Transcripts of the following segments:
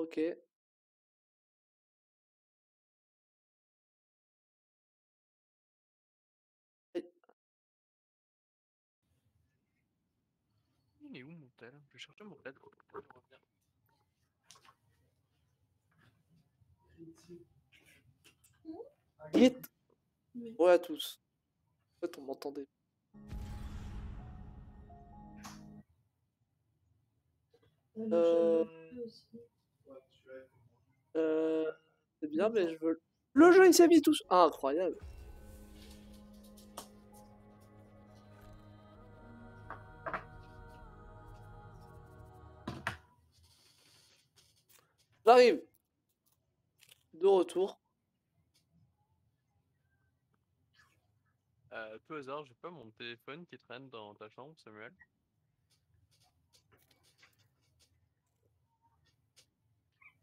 Ok. Aïe. Il est où mon tel? Je vais chercher mon tel. Hit. Ouais, à tous. En fait, on m'entendait. Euh... C'est bien, mais je veux... Le jeu, il s'est mis tous... Ah, incroyable. J'arrive. De retour. Tout hasard, j'ai pas mon téléphone qui traîne dans ta chambre, Samuel.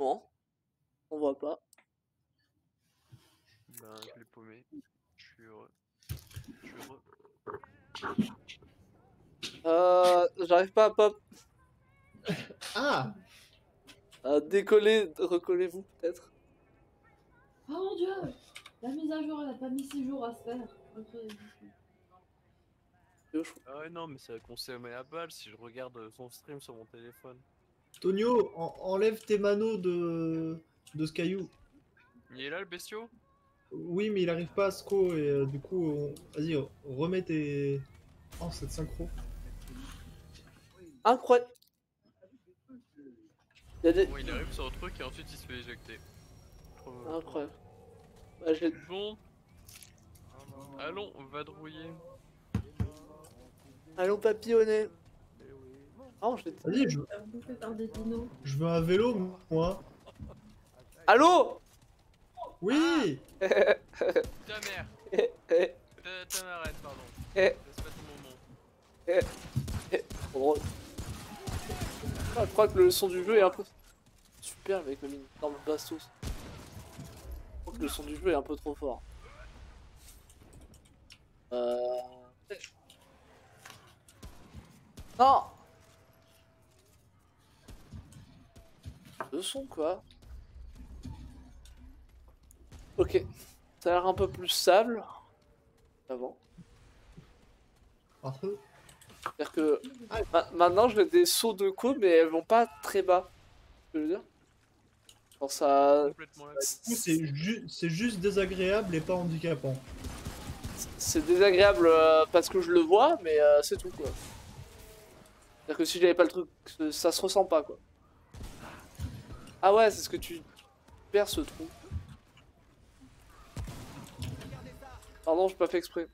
Non, on voit pas. Ben, je l'ai paumé. Je suis heureux. Je suis heureux. J'arrive pas à pop. Ah! À décoller. Recollez-vous, peut-être. Oh mon dieu! La mise à jour, elle a pas mis 6 jours à se faire. Incroyable. Ah ouais, non, mais ça consomme à balle si je regarde son stream sur mon téléphone. Tonio, enlève tes manos de ce caillou. Il est là le bestiau? Oui, mais il arrive pas à Sco et du coup, vas-y, remets tes. Oh, cette synchro. Incroyable. Bon, il arrive sur le truc et ensuite il se fait éjecter. Incroyable. Bah, bon. Allons, vadrouiller. Allons papillonner. Oh, Vas-y, je veux un vélo, moi. Allô? Oui. Ta mère. Ta marraine, pardon. C'est pas ton moment. Trop drôle. Ah, je crois que le son du jeu est un peu... Super avec le mini énorme bastos. Je crois que le son du jeu est un peu trop fort. Non! Le son quoi? Ok. Ça a l'air un peu plus stable. Avant. C'est-à-dire que maintenant j'ai des sauts de co mais elles vont pas très bas. Je veux dire. Genre ça. C'est juste désagréable et pas handicapant. C'est désagréable parce que je le vois, mais c'est tout quoi. C'est-à-dire que si j'avais pas le truc, ça se ressent pas quoi. Ah ouais, c'est ce que tu perds ce trou. Pardon, j'ai pas fait exprès.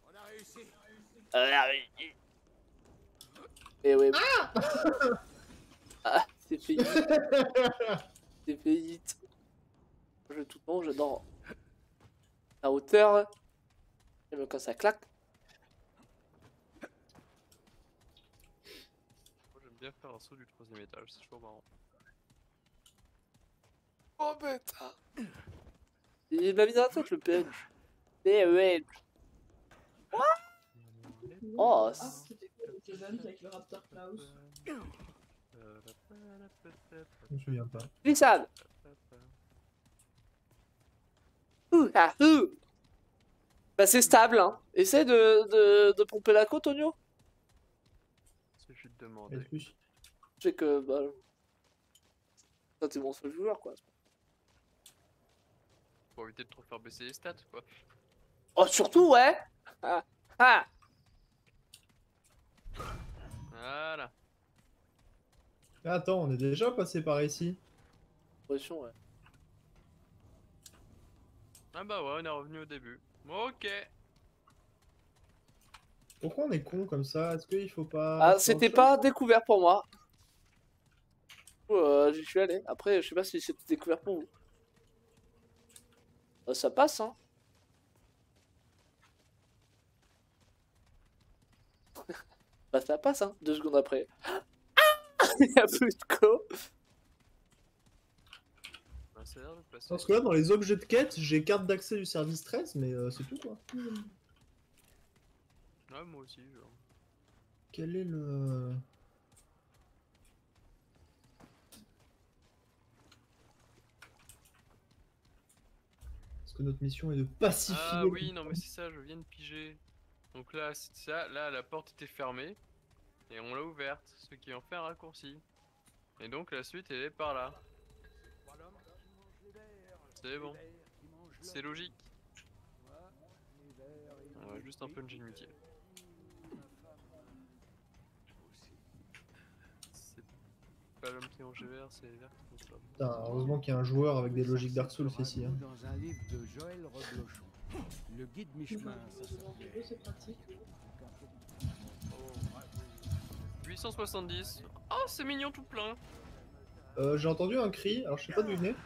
On a réussi. Eh ouais. Ah, ah c'est fait hit. C'est fait hit. Je tout le temps, j'adore la hauteur. Et même quand ça claque. Moi j'aime bien faire un saut du 3ème étage, c'est toujours marrant. Oh bêta. Il m'a mis dans la tête le PN. Eh ouais. Oh, c'est avec le Raptor Klaus. Je me souviens pas. glissade. Bah c'est stable hein. Essaye de pomper la côte, Onyo. C'est juste de demander. Je sais que bah. Ça t'es mon seul joueur quoi. Pour éviter de trop faire baisser les stats quoi. Oh surtout ouais. Ah. Ah. Voilà. Mais attends, on est déjà passé par ici. Pression ouais. Ah bah ouais, on est revenu au début. Ok. Pourquoi on est con comme ça? Est-ce qu'il faut pas... Ah c'était pas découvert pour moi. J'y suis allé. Après je sais pas si c'était découvert pour vous. Ça passe hein. Bah ça passe hein, 2 secondes après. Ah il y a plus de co. Bah, ça a l'air de passer. Parce que là, dans les objets de quête, j'ai carte d'accès du service 13, mais c'est tout quoi. Ouais, moi aussi, genre. Quel est le... Parce que notre mission est de pacifier. Ah oui, non mais c'est ça, je viens de piger. Donc là, c'est ça, là la porte était fermée. Et on l'a ouverte, ce qui en fait un raccourci. Et donc la suite elle est par là. C'est bon. C'est logique. Ouais, juste un peu de inutile. C'est pas l'homme qui mange vert, c'est les verts qui mangent l'homme. Putain, heureusement qu'il y a un joueur avec des logiques Dark Souls ici. Hein. Dans un livre de Joël Reblochon. Le guide mi-chemin, ça s'appelait. C'est pratique. 870. Oh, c'est mignon tout plein. J'ai entendu un cri, alors je sais pas d'où il venait.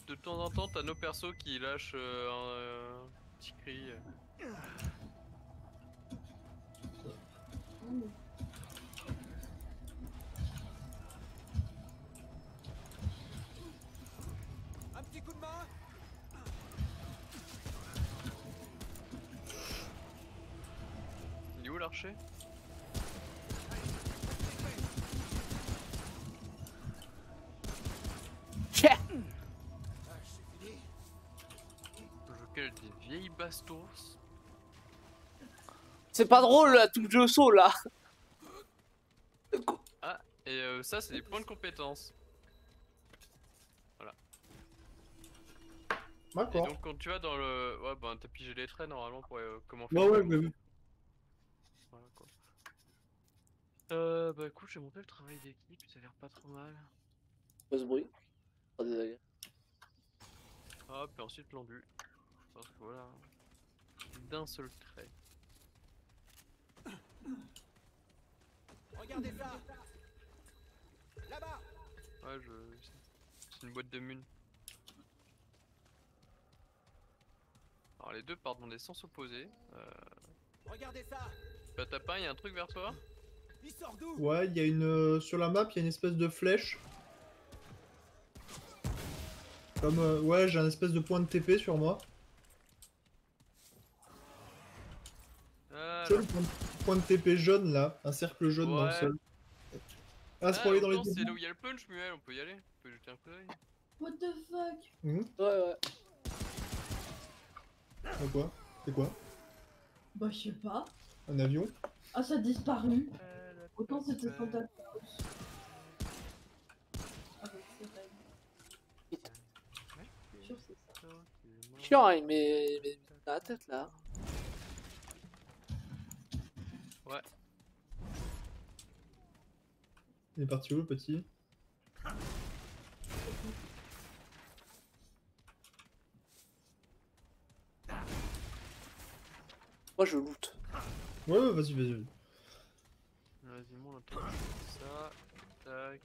De temps en temps, t'as nos persos qui lâchent un petit cri. Un petit coup de main. Il est où l'archer? Tchè. Quelle des vieilles bastos. C'est pas drôle là, tout le jeu saut là. Ah, et ça c'est des points de compétence. Et D'accord. donc quand tu vas dans le... Ouais bah t'as pigé les traits normalement pour comment Ouais, faire. ouais, ouais. Voilà quoi. Bah écoute, j'ai monté le travail d'équipe, ça a l'air pas trop mal. Pas ce bruit. Pas désagréable. Hop, et ensuite l'endu. Parce que voilà. D'un seul trait. Regardez ça. Là-bas. Ouais, c'est une boîte de mun. Alors les deux partent dans des sens opposés. Regardez ça. Bah t'as pas, il y a un truc vers toi? Il sort d'où? Ouais, il y a une. Sur la map, il y a une espèce de flèche. Comme. Ouais, j'ai un espèce de point de TP sur moi. Ah, Tu vois le point de TP jaune là, un cercle jaune dans le Ouais. sol. Ah, c'est pour aller dans les c'est débuts. là où il y a le punch, Muel, on peut y aller. On peut jeter un coup d'œil. What the fuck? Mhm. Ouais, ouais. C'est quoi? C'est quoi? Bah, je sais pas. Un avion? Ah, ça a disparu. Autant c'était Santa Claus. Ah, bah, c'est vrai. Je suis sûre que c'est ça. Chiant, il met dans la tête là. Ouais. Il est parti où le petit? Moi je loot. Ouais, ouais, vas-y, vas-y. Vas-y, mon attends. Ça. Tac.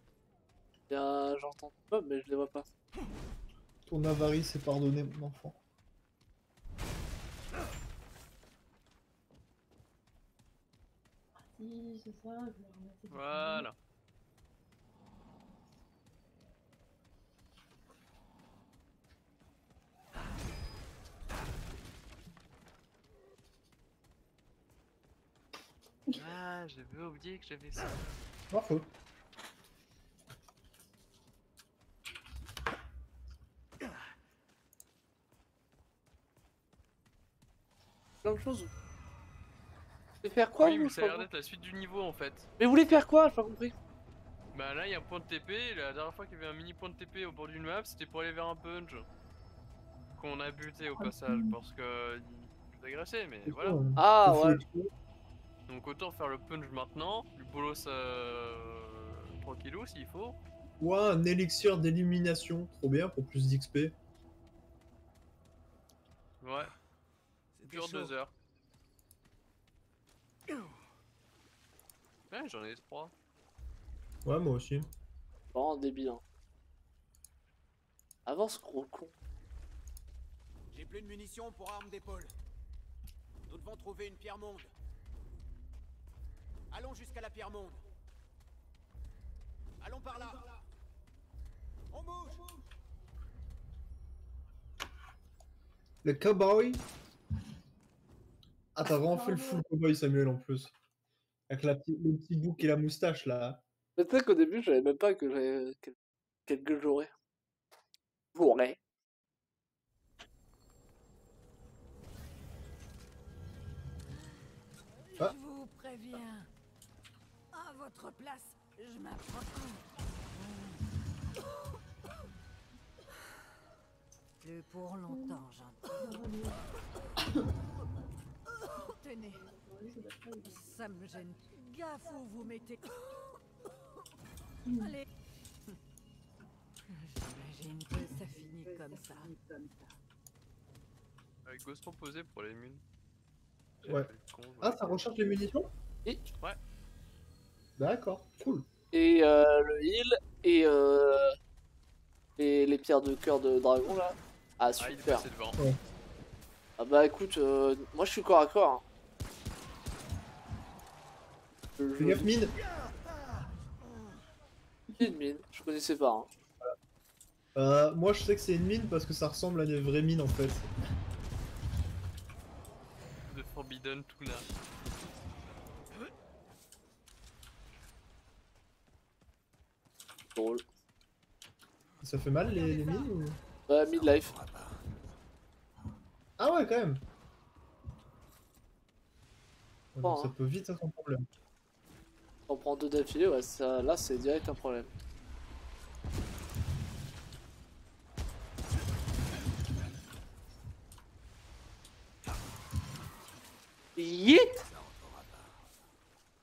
J'entends pas, mais je les vois pas. Ton avarice est pardonnée, mon enfant. Si, c'est ça, je vais remettre. Voilà. Ah, j'avais oublié que j'avais ça. Parfait. Plein de choses. Vous voulez faire quoi Oui, vous mais je ça a l'air comprends d'être la suite du niveau en fait. Mais vous voulez faire quoi? J'ai pas compris. Bah là, il y a un point de TP. Et la dernière fois qu'il y avait un mini point de TP au bord d'une map, c'était pour aller vers un punch. Qu'on a buté au passage parce que il nous agressait, mais voilà. Ah ouais. Donc autant faire le punch maintenant, du bolos tranquillou s'il faut. Ouais, un élixir d'élimination. Trop bien pour plus d'XP. Ouais, C'était dure chaud. 2 heures. Ouais, j'en ai 3. Ouais, moi aussi. Vraiment débile. Hein. Avance, gros con. J'ai plus de munitions pour armes d'épaule. Nous devons trouver une pierre monde. Allons jusqu'à la pierre monde. Allons par là. On bouge. Le cowboy. Ah, t'as vraiment fait le full cowboy, Samuel, en plus. Avec le petit bouc et la moustache, là. Mais tu sais qu'au début, je savais même pas que j'avais quelle gueule j'aurais. Bourré. Ah. Je vous préviens. À votre place, je m'approche. Plus pour longtemps, j'entends. Tenez, ça me gêne. Gaffe où vous mettez. Allez. J'imagine que ça finit comme ça. Ghost proposé pour les mules. Ouais. Ah, ça recharge les munitions? Oui. Ouais. D'accord, cool. Et le heal et les pierres de cœur de dragon là. Ah Ah, il est super. passé devant. Ah bah écoute, moi je suis corps à corps. Hein. Fais gaffe, mine. C'est une mine, je connaissais pas. Hein. Moi, je sais que c'est une mine parce que ça ressemble à des vraies mines en fait. De Forbidden Tuna. Drôle. Ça fait mal les mines ou... Ouais, midlife. Ah ouais, quand même. Ouais, donc Bon, ça hein. peut vite être un problème. On prend 2 d'affilée, ouais, ça, là c'est direct un problème. Yeet!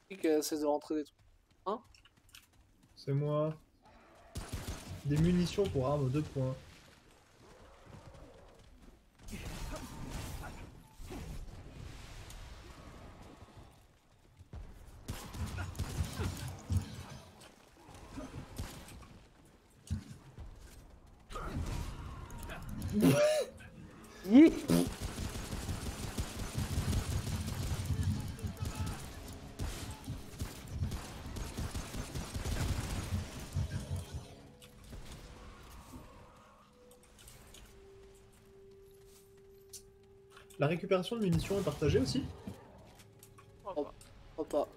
Qui essaie de rentrer des trucs. C'est moi. Des munitions pour arme 2 points. Yeet! La récupération de munitions est partagée aussi? Pourquoi pas. Oh pas.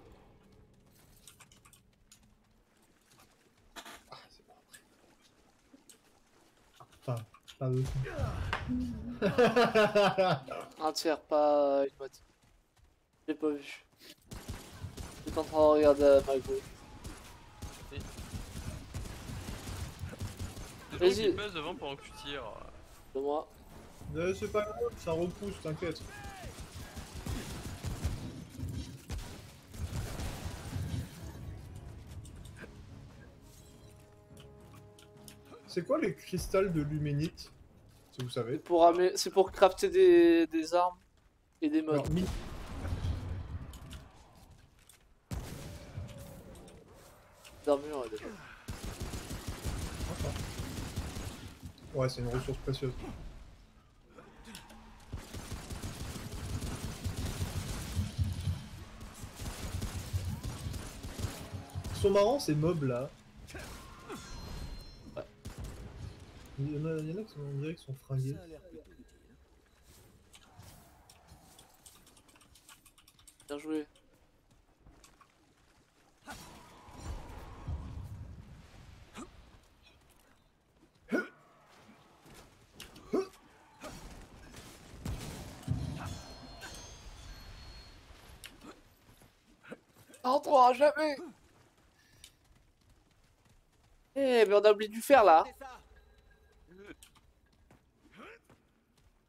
Ah, c'est bon après. Enfin, pas eux. Un tiers, pas une moitié. J'ai pas vu. J'étais en train de regarder à ma gauche. Des gens Vas-y. qui passent devant pendant que tu tires. De moi. C'est pas grave, ça repousse, t'inquiète. C'est quoi les cristals de luménite? Si vous savez. C'est pour crafter des armes et des modes. Alors, D'armure, ouais, déjà. Ouais, c'est une ressource précieuse. Ils sont marrants ces mobs là. Ouais. Il y en a qui sont, on dirait qu'ils sont fringués. Ça a l'air plutôt utile. Bien joué. Ça rentrera jamais. Eh, mais on a oublié de le faire là. C'est ça.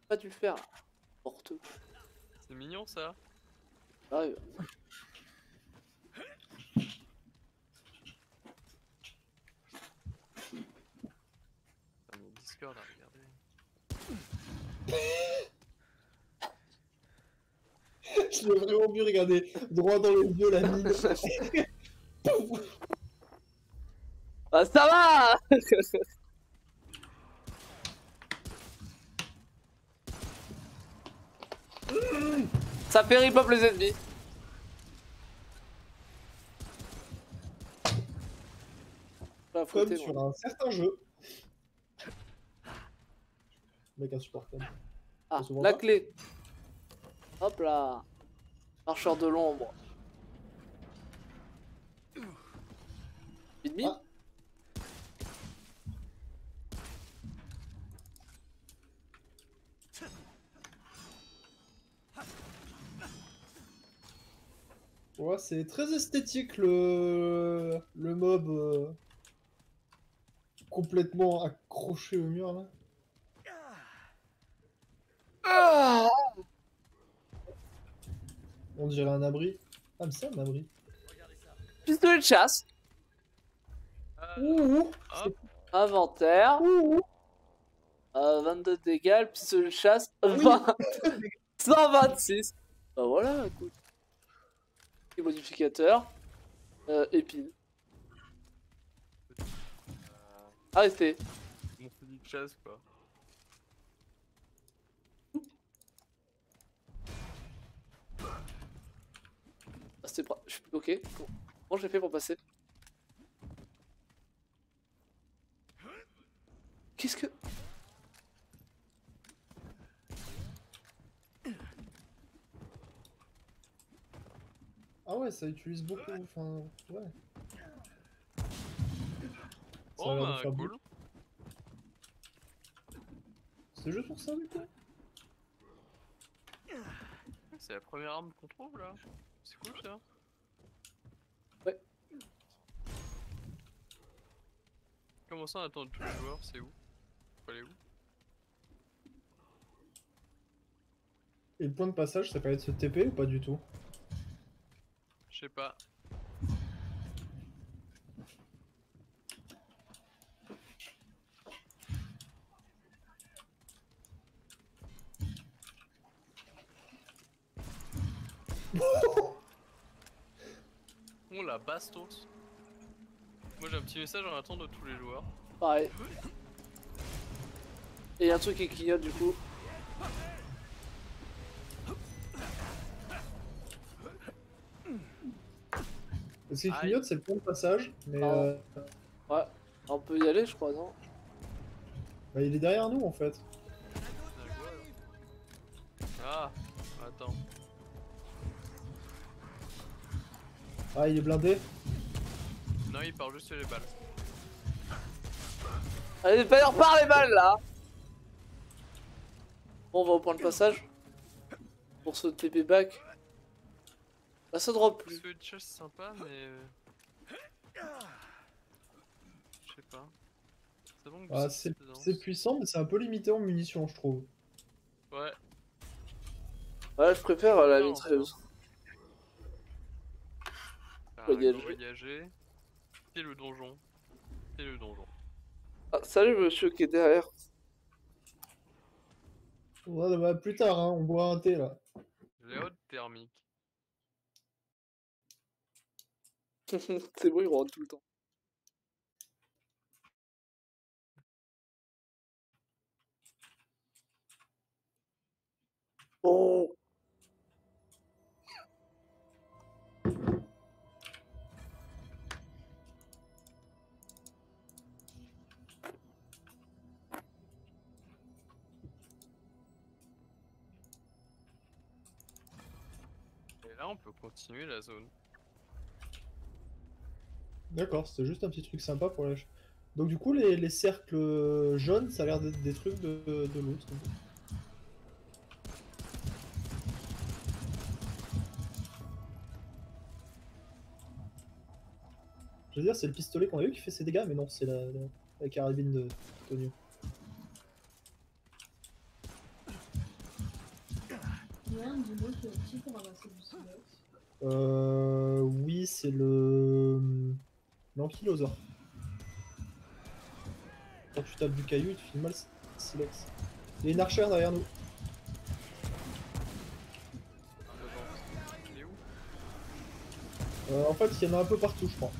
Pas dû le faire. Porte. C'est mignon ça. Arrive. Dans mon Discord, regardez. Je l'ai vraiment vu regarder droit dans les yeux la mine. Ah, ça va. Ça fait rip up les ennemis. Pas Comme fouetter, sur moi. un certain jeu. Mec insupportable. Ah, se voit la pas clé. Hop là. Marcheur de l'ombre. Ennemi. Ah. Ouais, c'est très esthétique le mob complètement accroché au mur là. Ah, On dirait un abri. Ah, mais c'est un abri. pistolet de chasse. Ouh, Hop, Inventaire. ouh, 22 dégâts, le pistolet de chasse. oui. 20, 126. Bah voilà, écoute. Et modificateur. Épine. Arrêtez. mon fusil de chasse quoi. Ah, c'était pas. Ok. Comment j'ai fait pour passer? Qu'est-ce que. Ah ouais, ça utilise beaucoup. Enfin, ouais. Ça a Oh l'air de bah faire cool. beaucoup. C'est juste pour ça du coup. C'est la première arme qu'on trouve là. C'est cool ça. Ouais. Comment ça on attend tous les joueurs? C'est où? Faut aller où? Et le point de passage, ça permet de se TP ou pas du tout? Je sais pas. Oh la bastos. Moi j'ai un petit message en attente de tous les joueurs. Pareil. Et y a un truc qui clignote du coup. Ce qui Aïe. clignote, c'est le point de passage, mais Ah. Ouais. On peut y aller, je crois, non? bah, il est derrière nous en fait. Ah, attends. Ah, il est blindé. Non, il part juste sur les balles. Allez, pas leur part les balles là! Bon, on va au point de passage. Pour ce TP back. Là, ça drop plus. Le chat c'est sympa, mais. Je sais pas. C'est bon que Ah, ça, c'est puissant, mais c'est un peu limité en munitions, je trouve. Ouais. Ouais, je préfère la Non, mitrailleuse. Voyager. Voyager. Et le donjon. Et le donjon. Ah, salut monsieur qui est derrière. Ouais, bah, plus tard, hein, on boit un thé là. Les hautes thermiques. C'est bon, il rentre tout le temps. Oh! Et là, on peut continuer la zone. D'accord, c'était juste un petit truc sympa pour la... Donc du coup, les cercles jaunes, ça a l'air d'être des trucs de l'autre. Je veux dire, c'est le pistolet qu'on a eu qui fait ses dégâts, mais non, c'est la carabine de Tonio. Il y a un dis-moi qui est petit pour ramasser du silex. Oui, c'est le... l'ankylosaure. Quand tu tapes du caillou, il te file mal le silex. Il y a une archère derrière nous. Il est où? En fait, il y en a un peu partout, je crois.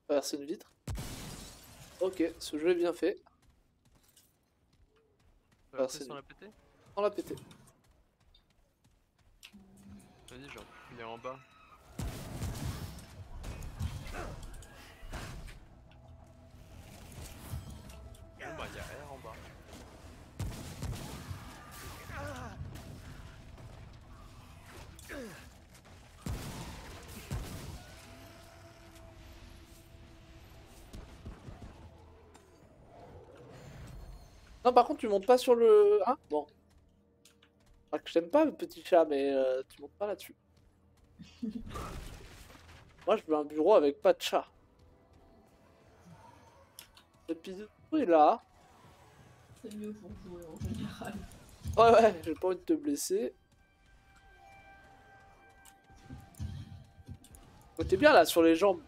Traverser une vitre. Ok, ce jeu est bien fait. Passer sans la péter? On l'a pété. Vas-y, genre, il est en bas. Bon bah y'a R en bas. Non, par contre, tu montes pas sur le. Hein? Bon. Pas que j'aime pas le petit chat, mais tu montes pas là-dessus. Moi, je veux un bureau avec pas de chat. L'épisode est là. C'est mieux pour jouer en général. Ouais, ouais, j'ai pas envie de te blesser. Oh, t'es bien là sur les jambes.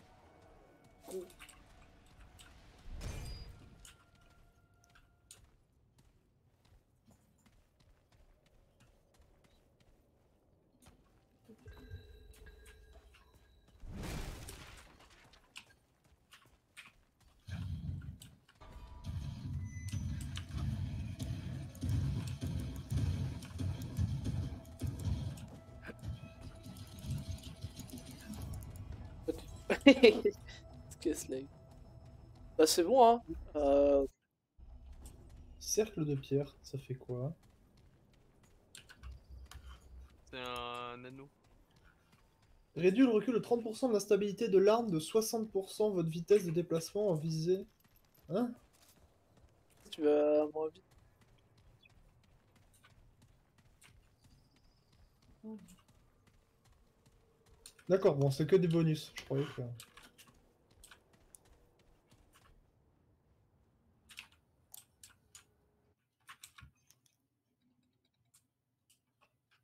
Qu'est-ce que bah c'est bon hein. Cercle de pierre, ça fait quoi? C'est un anneau. Réduit le recul de 30% de la stabilité de l'arme, de 60% votre vitesse de déplacement en visée. Hein? Tu vas moins vite. D'accord, bon, c'est que des bonus, je croyais que...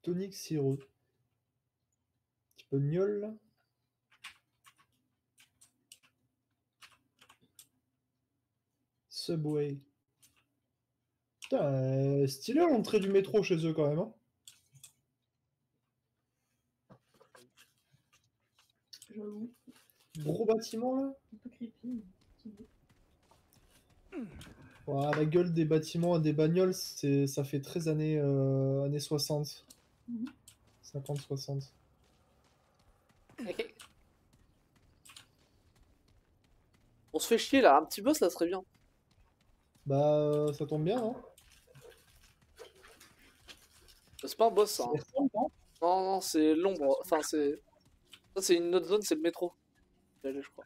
Tonic sirop. Petit peu de gnôle, là. Subway. Putain, stylé l'entrée du métro chez eux quand même, hein. J'avoue. Gros bâtiment là. Un peu creepy. Ouah, la gueule des bâtiments et des bagnoles, ça fait très années 60. 50-60. On se fait chier là, un petit boss ça serait bien. Bah, ça tombe bien, hein. C'est pas un boss ça. C'est Hein. récent, non? Non, non, c'est l'ombre. Enfin, c'est. Ça, c'est une autre zone, c'est le métro. Allez, je crois.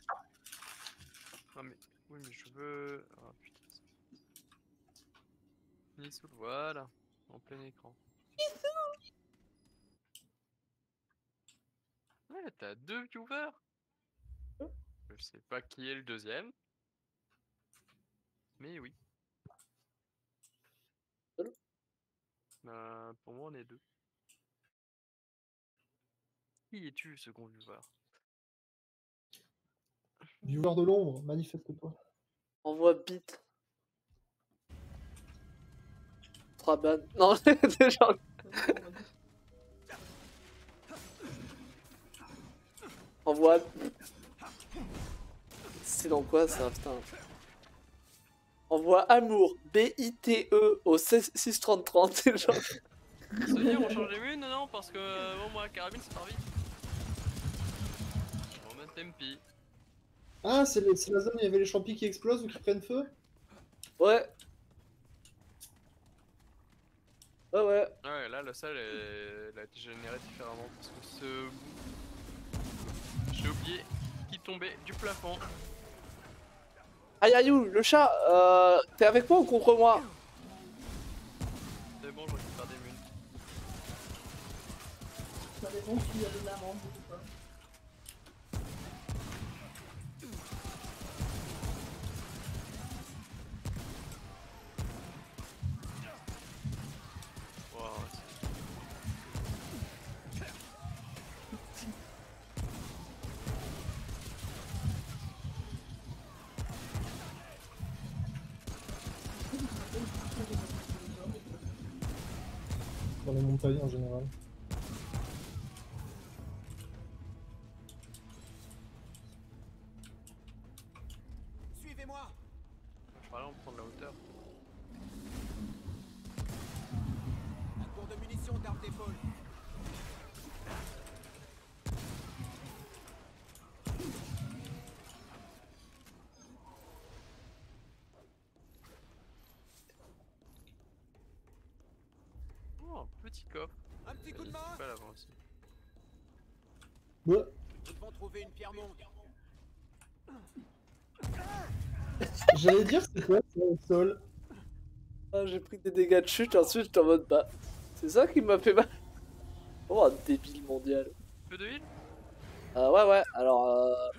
Ah mais... Oui mais je veux... Ah putain. Nissoul, voilà. En plein écran. Ouais, t'as 2 viewers. Je sais pas qui est le deuxième. Mais oui. Bah, pour moi on est 2. Qui es-tu, second viewer? Viewer de l'ombre, manifeste-toi. Envoie bit. Traban. Non, déjà. Envoie. C'est dans quoi ça, putain? Envoie amour. B-I-T-E au 63030. C'est genre. Se dire on change les munes? Non, parce que bon, moi, carabine c'est pas vite. On met Tempi. Ah, c'est la zone où il y avait les champis qui explosent ou qui prennent feu? Ouais. Ouais, ouais. Ouais, là, la salle, elle a dégénéré différemment. Parce que ce bout. J'ai oublié qui tombait du plafond. Aïe aïe, le chat, t'es avec moi ou contre moi? C'est bon, je récupère des munes. Ça dépend s'il y a de l'amande ou pas. Wow, Dans les montagnes en général. Suivez-moi. je parlais en prendre la hauteur. Un tour de munitions d'armes d'épaule. petit coffre. Un petit coup de main. Pas l'avant aussi. Ouais. Nous devons trouver une pierre monde. J'allais dire c'est quoi ça au sol? Ah, j'ai pris des dégâts de chute, ensuite j'étais en mode bah. C'est ça qui m'a fait mal. Oh, un débile mondial. Peu de heal? Ouais, ouais, alors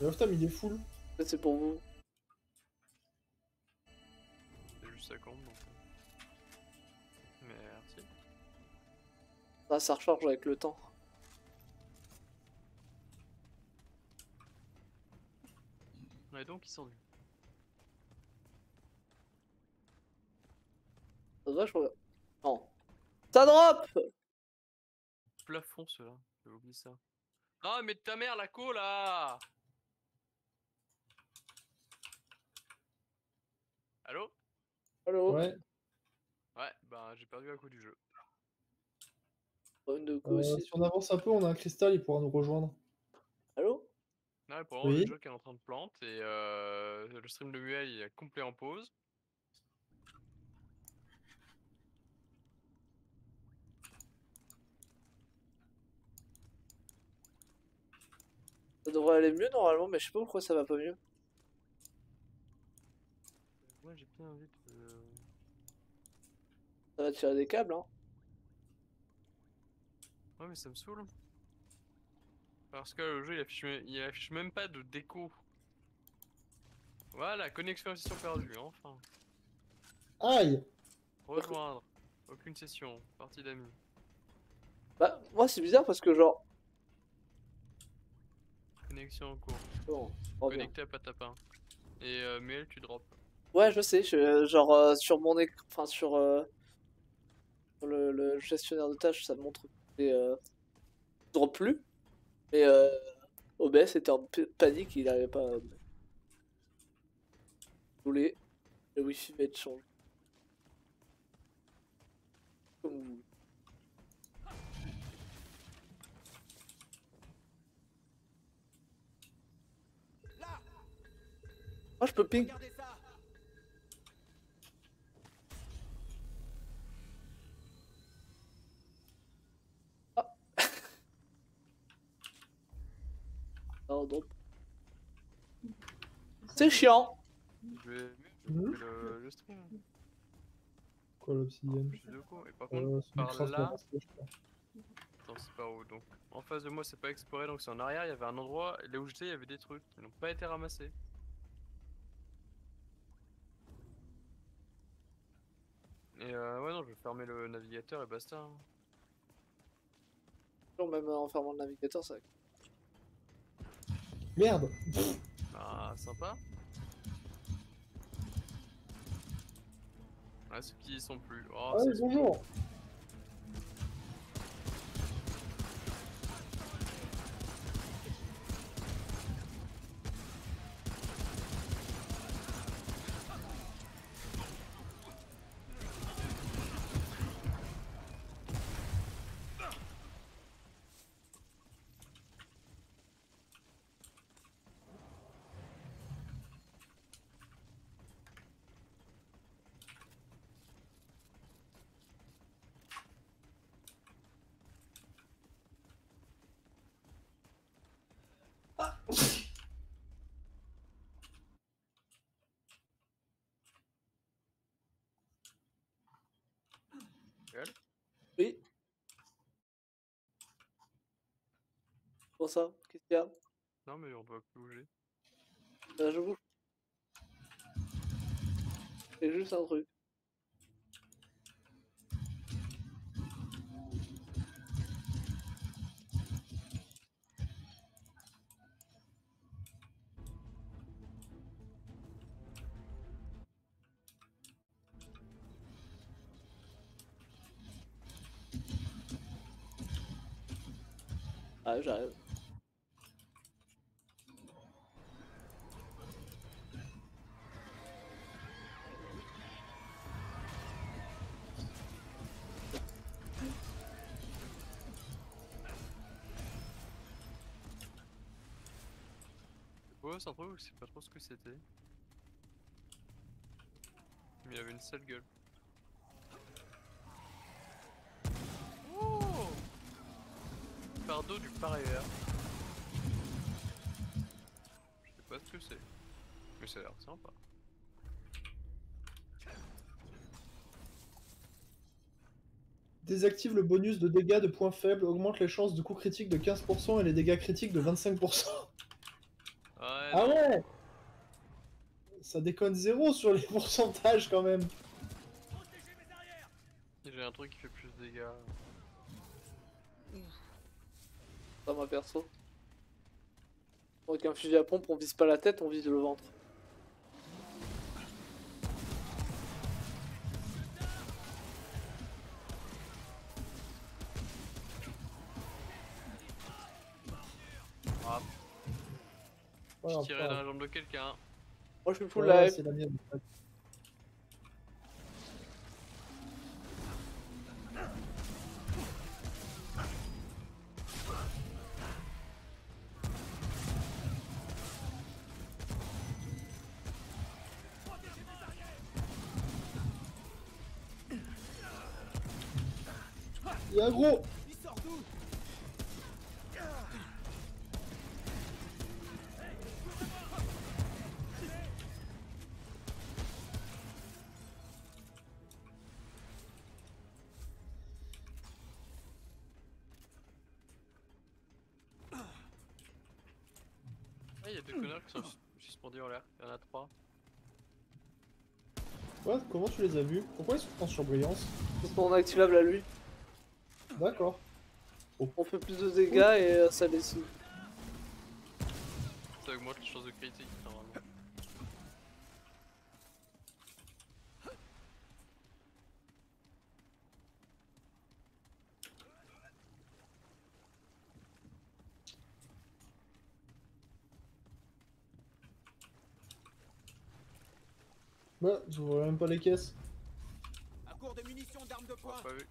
Le Loftam il est full. c'est pour vous. C'est juste 50 donc. Merci. Ah, ça recharge avec le temps. Ouais, donc ils sont venus. Ça doit, je regarde. Non. Ça drop! Plafond ceux-là, j'ai oublié ça. Ah mais ta mère la co là! Allô? Allô? Ouais. Ouais, bah j'ai perdu un coup du jeu. Une de coup aussi. Si on avance un peu, on a un cristal, il pourra nous rejoindre. Allô? Ouais, pour le Oui. jeu qui est en train de plante et le stream de Muel il est complet en pause. Ça devrait aller mieux normalement, mais je sais pas pourquoi ça va pas mieux. Moi j'ai bien envie de... Ça va tirer des câbles, hein. Ouais mais ça me saoule. Parce que le jeu il affiche même pas de déco. Voilà, connexion session perdue, enfin. Aïe! Rejoindre. Aucune session. Partie d'amis. Bah, moi c'est bizarre parce que genre. Connexion en cours. Bon, on revient. Connecté à Patapin. Et Muel tu drops. Ouais, je sais, genre sur mon écran, enfin sur le gestionnaire de tâches, ça montre que drop plus. Mais OBS était en panique, il n'arrivait pas à voulait le wifi va être changé. Comme vous voulez. Là, Moi je peux ping. regardez ça. Non, drop. C'est chiant. Je vais Mhm. le stream. Quoi l'obsidienne? Je suis de coup. Et par contre, C'est une par trace de là. rastre, je crois. Attends, c'est par où donc? En face de moi, c'est pas exploré donc c'est en arrière. Il y avait un endroit. Là où j'étais, il y avait des trucs qui n'ont pas été ramassés. Et ouais, non, je vais fermer le navigateur et basta. Hein. Même en fermant le navigateur, ça. Merde! Bah, sympa. Ouais, ceux qui y sont plus. Oh, Ah oui, c'est bonjour! Oui. Pour ça, qu'est-ce qu'il y a? Non, mais on doit plus bouger. Je bouge. C'est juste un truc. Ah, j'arrive. Ouais, c'est un truc, je sais pas trop ce que c'était. Mais il avait une sale gueule. verre d'eau du Paris-Vert. Je sais pas ce que c'est. Mais ça a l'air sympa. Désactive le bonus de dégâts de points faibles, augmente les chances de coup critique de 15% et les dégâts critiques de 25%. Ouais, Ah non. ouais! Ça déconne zéro sur les pourcentages quand même. J'ai un truc qui fait plus de dégâts. Pas ma perso. Avec un fusil à pompe, on vise pas la tête, on vise le ventre. Ah, Voilà, je tirais dans la jambe de quelqu'un. Moi je suis full ouais, life. c'est la mienne. Il y a un gros! Il sort d'où? Ah, il y a deux connards qui sont suspendus en l'air. Il y en a 3. Ouais, comment tu les as vus? Pourquoi ils sont en surbrillance? C'est mon activable à lui. D'accord. On fait plus de dégâts et ça décide. Ça augmente les chances de critique normalement. Ouais, je vois même pas les caisses. À court de munitions d'armes de poing. Pas vu.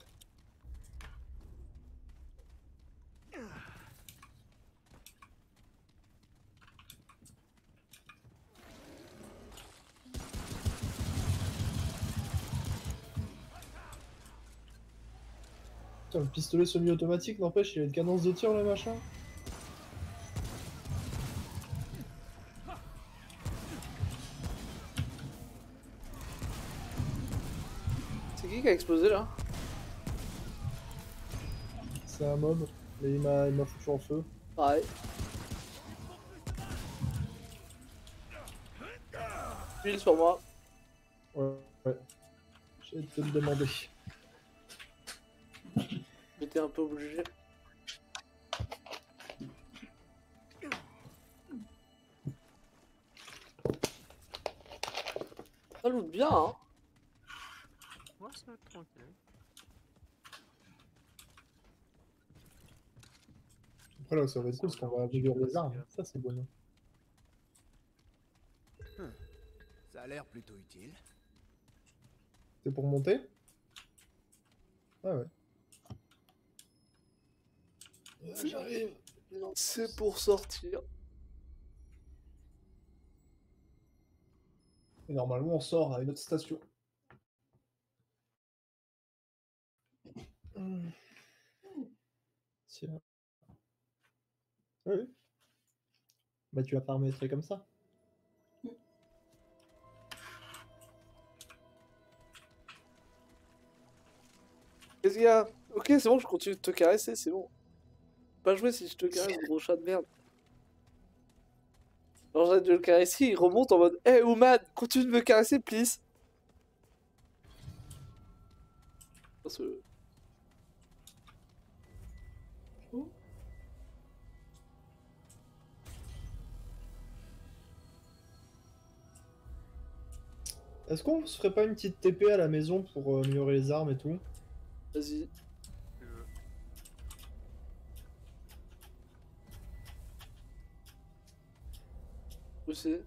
Putain, le pistolet semi-automatique, n'empêche, il a une cadence de tir le machin. C'est qui a explosé là? C'est un mob, mais il m'a foutu en feu. Pareil. Huile sur moi. Ouais, ouais. J'ai te le demander. J'étais un peu obligé. Ça loot bien hein. Ouais, ça va être tranquille. Après là, ça va être cool parce qu'on va améliorer les armes. Ça, c'est bon. Ça a l'air plutôt utile. C'est pour monter? Ah ouais. J'arrive. Non, c'est pour sortir. Et normalement, on sort à une autre station. Tiens. Ah oui. Bah, tu vas pas remettre comme ça. Qu'est-ce qu'il y a? Ok, c'est bon, je continue de te caresser, c'est bon. Pas jouer si je te caresse, gros chat de merde. Alors j'arrête de le caresser, il remonte en mode hey Oumad, continue de me caresser, please. Parce que- Est-ce qu'on se ferait pas une petite TP à la maison pour améliorer les armes et tout? Vas-y. Si tu veux. Je sais.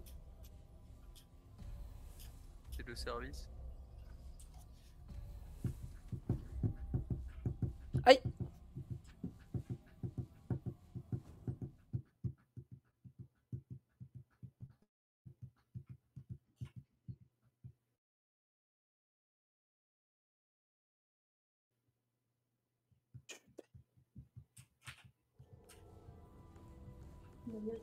C'est le service. Aïe. ma gueule.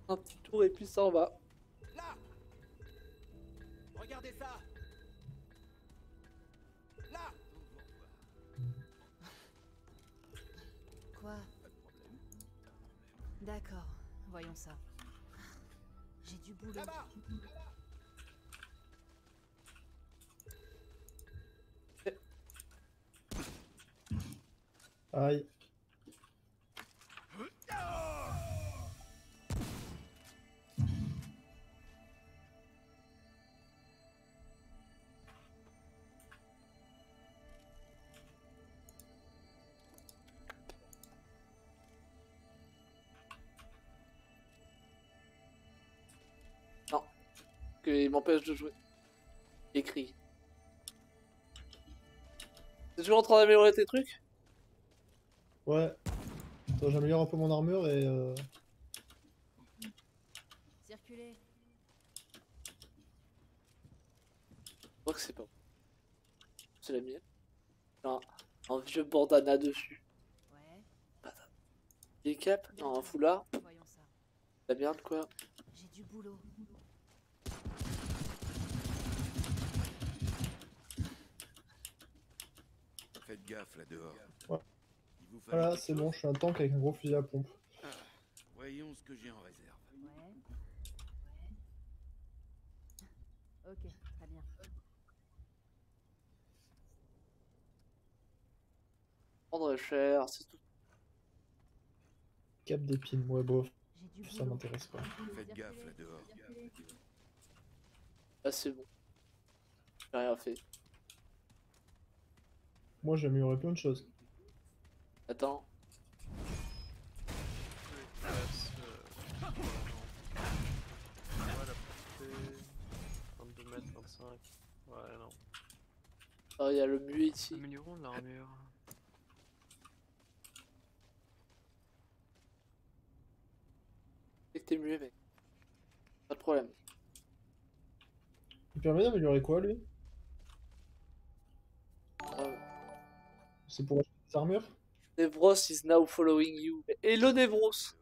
Un petit tour et puis ça en va. Là! Regardez ça! Là! Quoi? D'accord, voyons ça. J'ai du boulot. Là-bas! Aïe. Non. Il m'empêche de jouer. Écrit. T'es toujours en train d'améliorer tes trucs? Ouais. Attends, j'améliore un peu mon armure et Circulez. Je crois que c'est pas bon. C'est la mienne. Un vieux bandana dessus. Ouais, Des capes? Non, un foulard. voyons ça. La merde quoi. J'ai du boulot. Faites gaffe là dehors. Ouais. Il vous fallait voilà, quelque c'est chose bon, je suis un tank avec un gros fusil à pompe. Voyons ce que j'ai en réserve. Ouais. Ok, très bien. Prendre cher, c'est tout. Cap d'épines, ouais, bof, J'ai du ça boulot. m'intéresse pas. Faites gaffe là dehors. Là c'est bon. J'ai rien fait. Moi, j'ai amélioré plein de choses. Attends. Voilà, portée. 22 mètres, 25. Ouais, non. Ah, il y a le muet ici. Améliorons l'armure. C'est que t'es muet, mec. Pas de problème. Il permet d'améliorer quoi, lui? Euh, C'est pour acheter des armures? Nevros is now following you. Hello Nevros.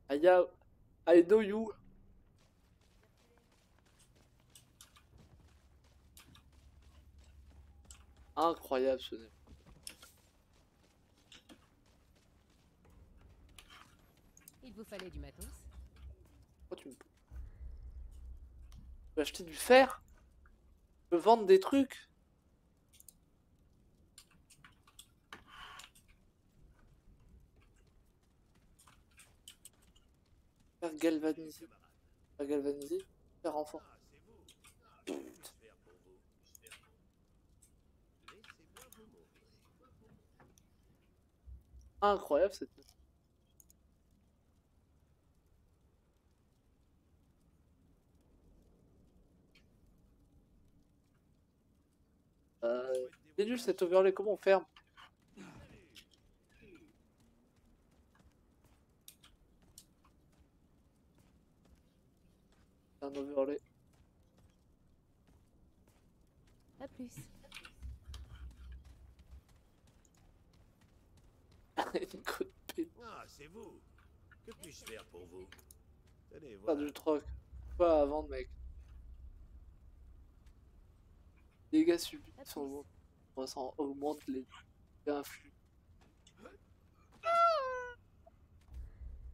I know you. Incroyable ce Nevros. Il vous fallait du matos? Pourquoi tu me... Tu peux acheter du fer? Tu peux vendre des trucs? Fer galvanisé. Fer galvanisé? Fer renfort. Incroyable cette... C'est nul cet overlay, comment on ferme? Un overlay. À plus. Une côte pète. Ah, c'est vous. Que puis-je faire pour vous? Tenez, Faire voilà. du troc. Pas à vendre, mec. Dégâts subis sont bons. Ça augmente les influx.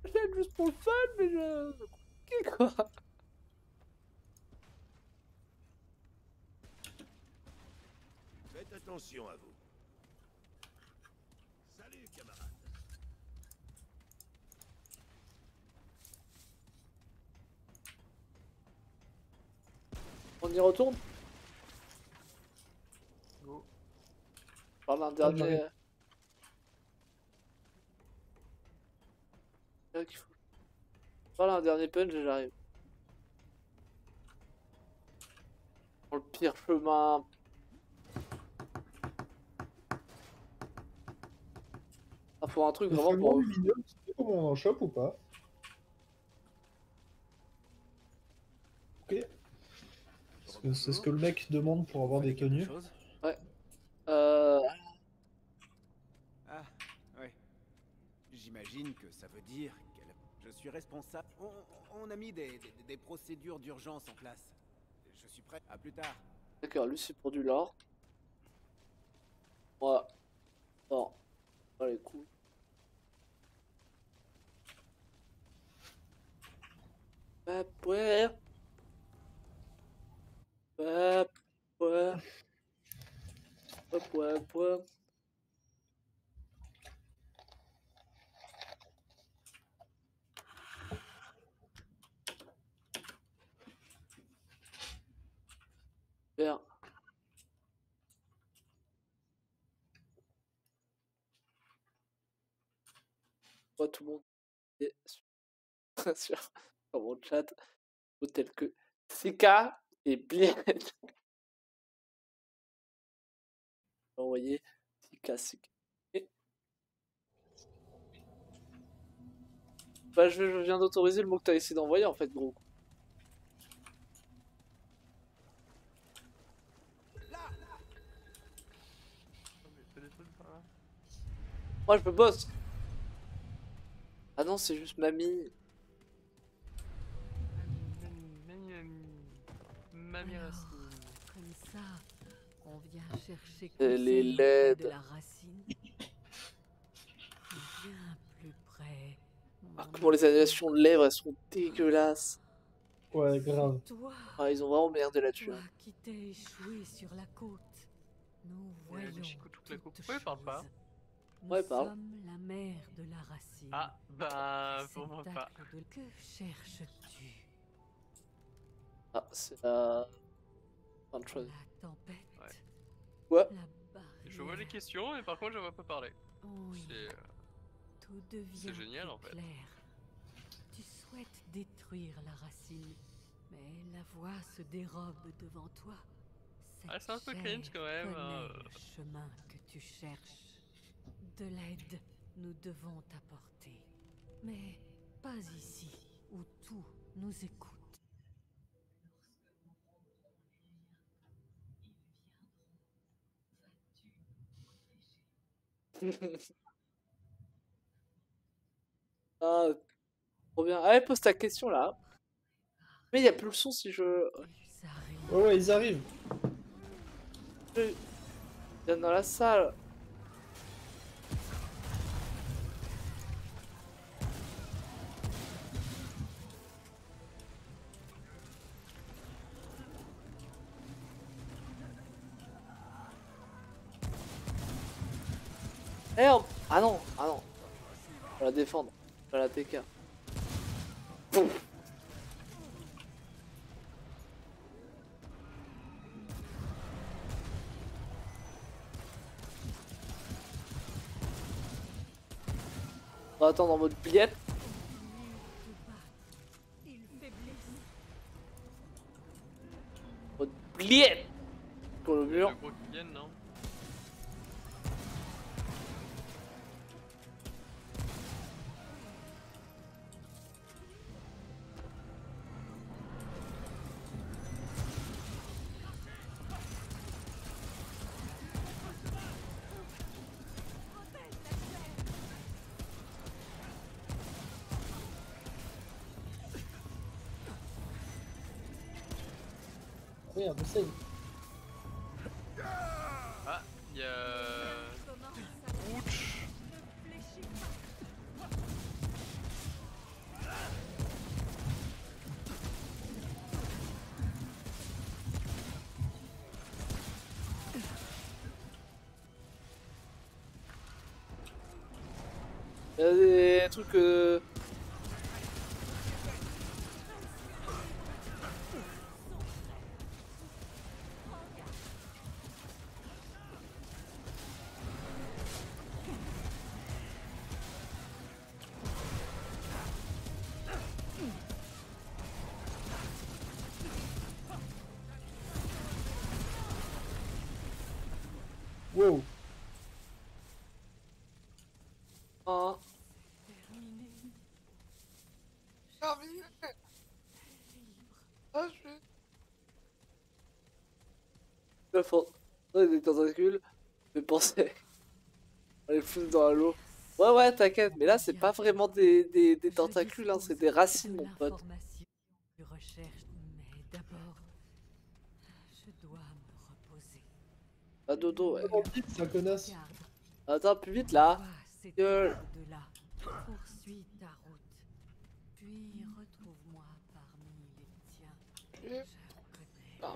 J'aime juste pour le fun, mais je... Ok, quoi. Faites attention à vous. Salut, camarade. On y retourne? Go. Je parle un j'arrive. dernier... Là qu'il faut. Je parle un dernier punch et j'arrive. Dans le pire chemin. Ah, faut un truc Le vraiment fragment pour... lumineux, tu sais comment on en chope ou pas? Ok. C'est ce que le mec demande pour avoir des tenues. Ouais. Euh... dire qu'elle... Je suis responsable. On a mis des procédures d'urgence en place. Je suis prêt. À plus tard. D'accord, lui c'est pour du lore. Moi, non. Allez, cool. Hop, ouais. Hop, ouais. Hop, ouais, ouais. Super. Moi, tout le monde est sur mon chat, tel que Sika et Bliet. Envoyé Sika, Sika. Et... Bah, je viens d'autoriser le mot que t'as essayé d'envoyer en fait, gros. Moi je me bosse. Ah non, c'est juste mamie. Mamie Alors, Racine. comme ça, on vient chercher Elle est conseil laide. de la racine. Bien plus près. Ah, mon comment les animations de lèvres elles sont dégueulasses. Ouais, grave. Toi, Ah, ils ont vraiment merdé là-dessus. toi Hein. qui t'es échoué sur la côte. Nous voyons toute la coupe. toutes Pourquoi il parle pas? choses. Nous Ouais, il parle. sommes la mère de la racine. Ah, bah, pour moi Cet pas. acte de... Que cherches-tu? Ah, c'est la... Fin de chose. La tempête. Ouais. Quoi? La Je vois les barrière. questions, mais par contre, je vois pas parler. Oui, C'est. tout devient génial, plus en fait. clair. Tu souhaites détruire la racine, mais la voie se dérobe devant toi. Ah, c'est un peu Cette cringe chair quand même, connaît hein. le chemin que tu cherches. De l'aide, nous devons t'apporter. Mais pas ici, où tout nous écoute. Ah, trop bien. Allez, pose ta question là. Mais il n'y a plus le son si je... Ils arrivent. Ouais, ouais, ils arrivent. Je viens dans la salle. Eh, ah non, ah non. On va la défendre. On va la TK. Pouf. On va attendre en mode billette. Ils faiblissent. Mode billette. Pour le Le mur. gros qui viennent, non? Merde, essaye. Ah, il y a. Ouch! Il y a des trucs... Wow. Ah. La force des tentacules fait penser à les fous dans l'eau. Ouais, t'inquiète, mais là, c'est pas vraiment des tentacules, hein, c'est des racines, mon pote. Tu recherches, mais d'abord, je dois me reposer. Ah, dodo, ouais. Comment vite, ça connasse. Garde, Attends, plus vite, là. vois cet Gueule. au-delà. Poursuis ta route. Puis retrouve-moi parmi les tiens. Je connais. Ah.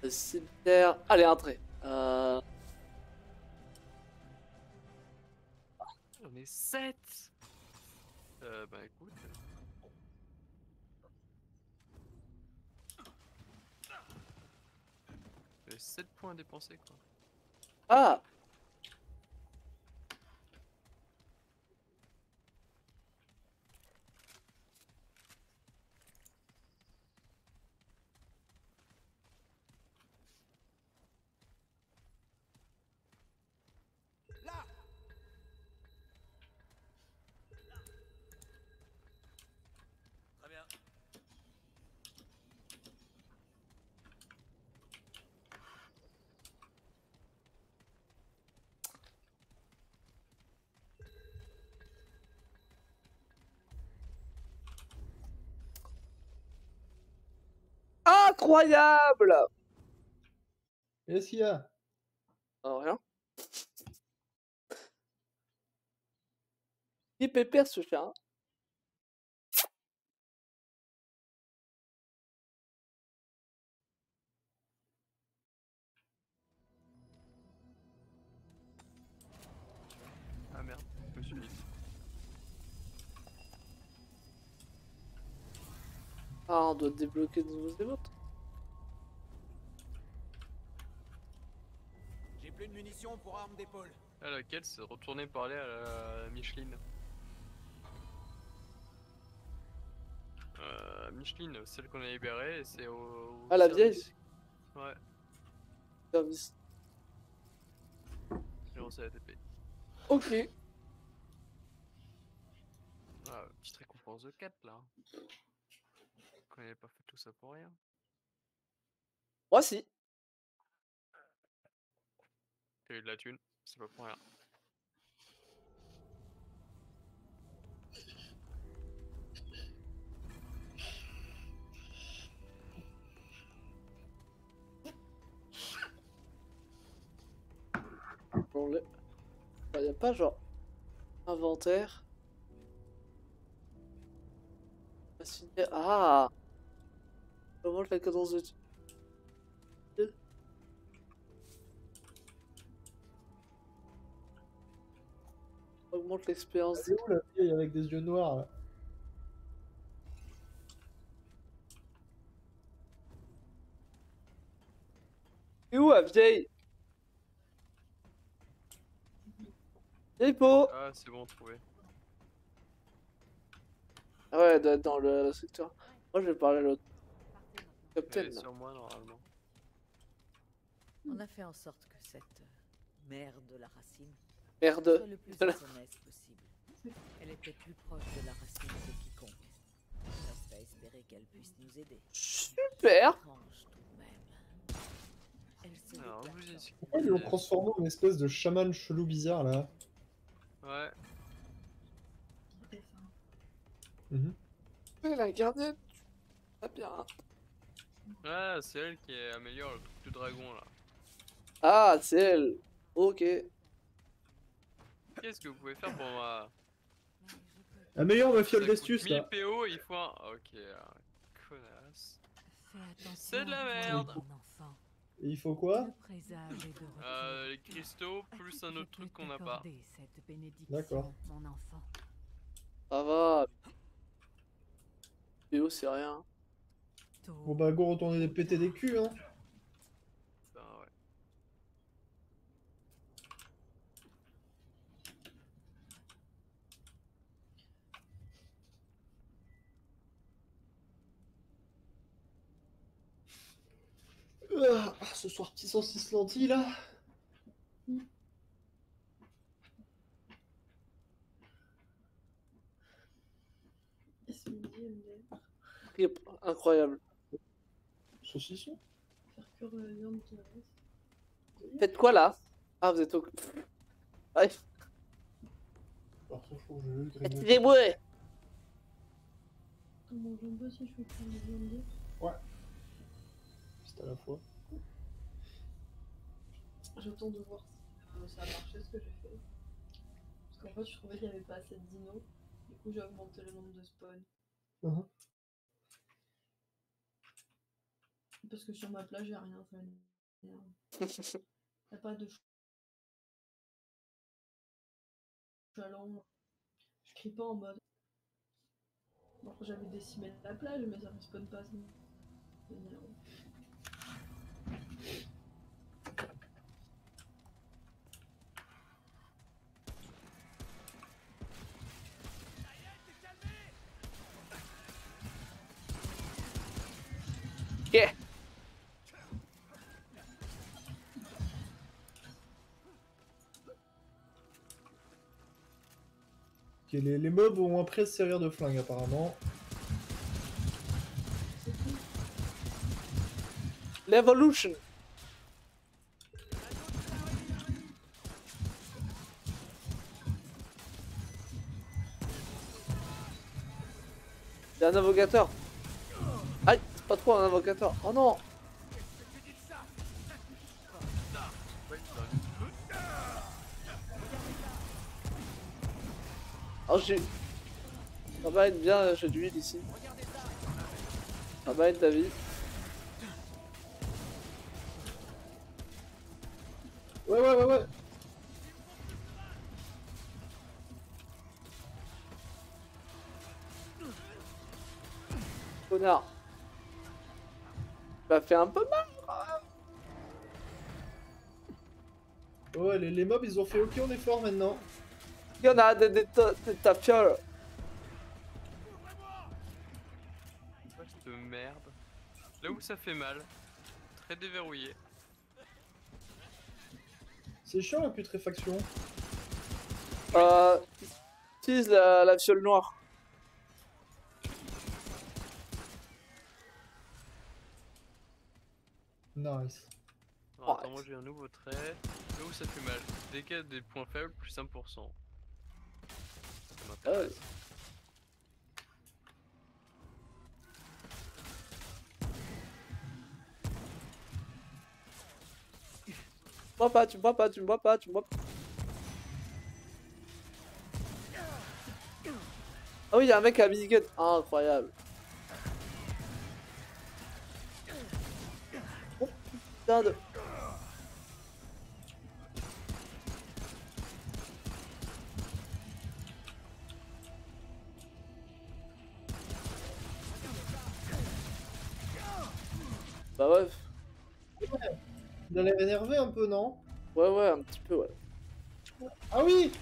Le cimetière. Allez, entrée. On est 7. Bah écoute. J'ai 7 points à dépenser quoi. Ah! Là! Très bien. Incroyable! Qu'est-ce qu'il y a? Ah, rien. Il est pépère ce chien. Ah merde, je me suis dit. Ah, on doit débloquer de nouveaux émotes. J'ai plus de munitions pour armes d'épaule. À laquelle c'est retourner parler à la Micheline. Micheline, celle qu'on a libérée, et c'est au Ah, la service. vieille? Ouais, Service. j'ai lancé la TP. Ok. Ah, petite récompense de 4 là. Qu'on n'avait pas fait tout ça pour rien. Moi, si. T'as eu de la thune, c'est pas pour rien. Bon, y a pas genre inventaire. Fasciné. Ah! Augmente la cadence de tir. Augmente l'expérience. C'est où la vieille avec des yeux noirs là? Et où la vieille? Vieille peau! Ah, c'est bon, trouvé. Ah ouais, elle doit être dans le secteur. Moi, je vais parler à l'autre. Elle Captain. est sur moi normalement. On a fait en sorte que cette mère de la racine Merde. soit le plus SMS possible. Elle était plus proche de la racine que quiconque. Reste à espérer qu'elle puisse nous aider. Super! Étrange tout de même. Elle se Alors, déplace vous dans- y Pourquoi ils l'ont transformé en espèce de chaman chelou bizarre là? Ouais. Mhm. Oui, la gardienne. Très bien. Ah, c'est elle qui améliore le truc de dragon là. Ah, c'est elle. Ok. Qu'est-ce que vous pouvez faire pour moi? Améliore ma Ça fiole coûte d'astuce 1000 là. PO, il faut un. Ok, connasse. Fais attention C'est de la à toi, merde. mon enfant. Et il faut quoi? Le présage est de retour. Les cristaux plus un Je autre peux truc qu'on n'a pas. t'accorder cette bénédiction, D'accord. mon enfant. Ça va. PO, c'est rien. Bon bah go retourner péter des culs hein. Putain, ouais. Ah, ce soir petit saucisse lentille là. Et ce midi, elle me dit, Rip. Incroyable. Saucisson? faire cuire la viande qui reste. Faites quoi là? Ah, vous êtes au. Ouais. Alors, ça, faut que je le grignote. Excusez-moi. On mange un peu si je fais plus de viande. C'est à la fois. J'attends de voir si ça a marché ce que j'ai fait. Parce qu'en fait, je trouvais qu'il n'y avait pas assez de dinos. Du coup, j'ai augmenté le nombre de spawns. Mhm. Parce que sur ma plage, j'ai rien. Ça m'énerve. Y'a pas de chaland. Je crie pas en mode. Alors que j'avais décimé la plage, mais ça me spawn pas. Ça m'énerve. Ok. Ok, les mobs vont après se servir de flingue apparemment. L'Evolution. Il y a un invocateur. Aïe, c'est pas trop un invocateur. Oh non. Oh j'ai... Ça va être bien, j'ai de l'huile ici. Ça va être David. Ouais. Connard. Ça fait un peu mal. Ouais, les mobs ils ont fait aucun effort maintenant. Il y en a des tapioles. Ouais, cette merde. Là où ça fait mal. Très déverrouillé. C'est chiant la putréfaction. Utilise la fiole noire. Nice. Alors, attends, moi j'ai un nouveau trait. Là où ça fait mal. Dégâts des points faibles, plus 1%. Ça m'intéresse. Tu me vois pas. Ah oui, il y a un mec à minigun. Ah, incroyable. Oh, putain de... Bah ouais. Il a l'air énervé un peu, non? Ouais, un petit peu, ouais. Ah oui!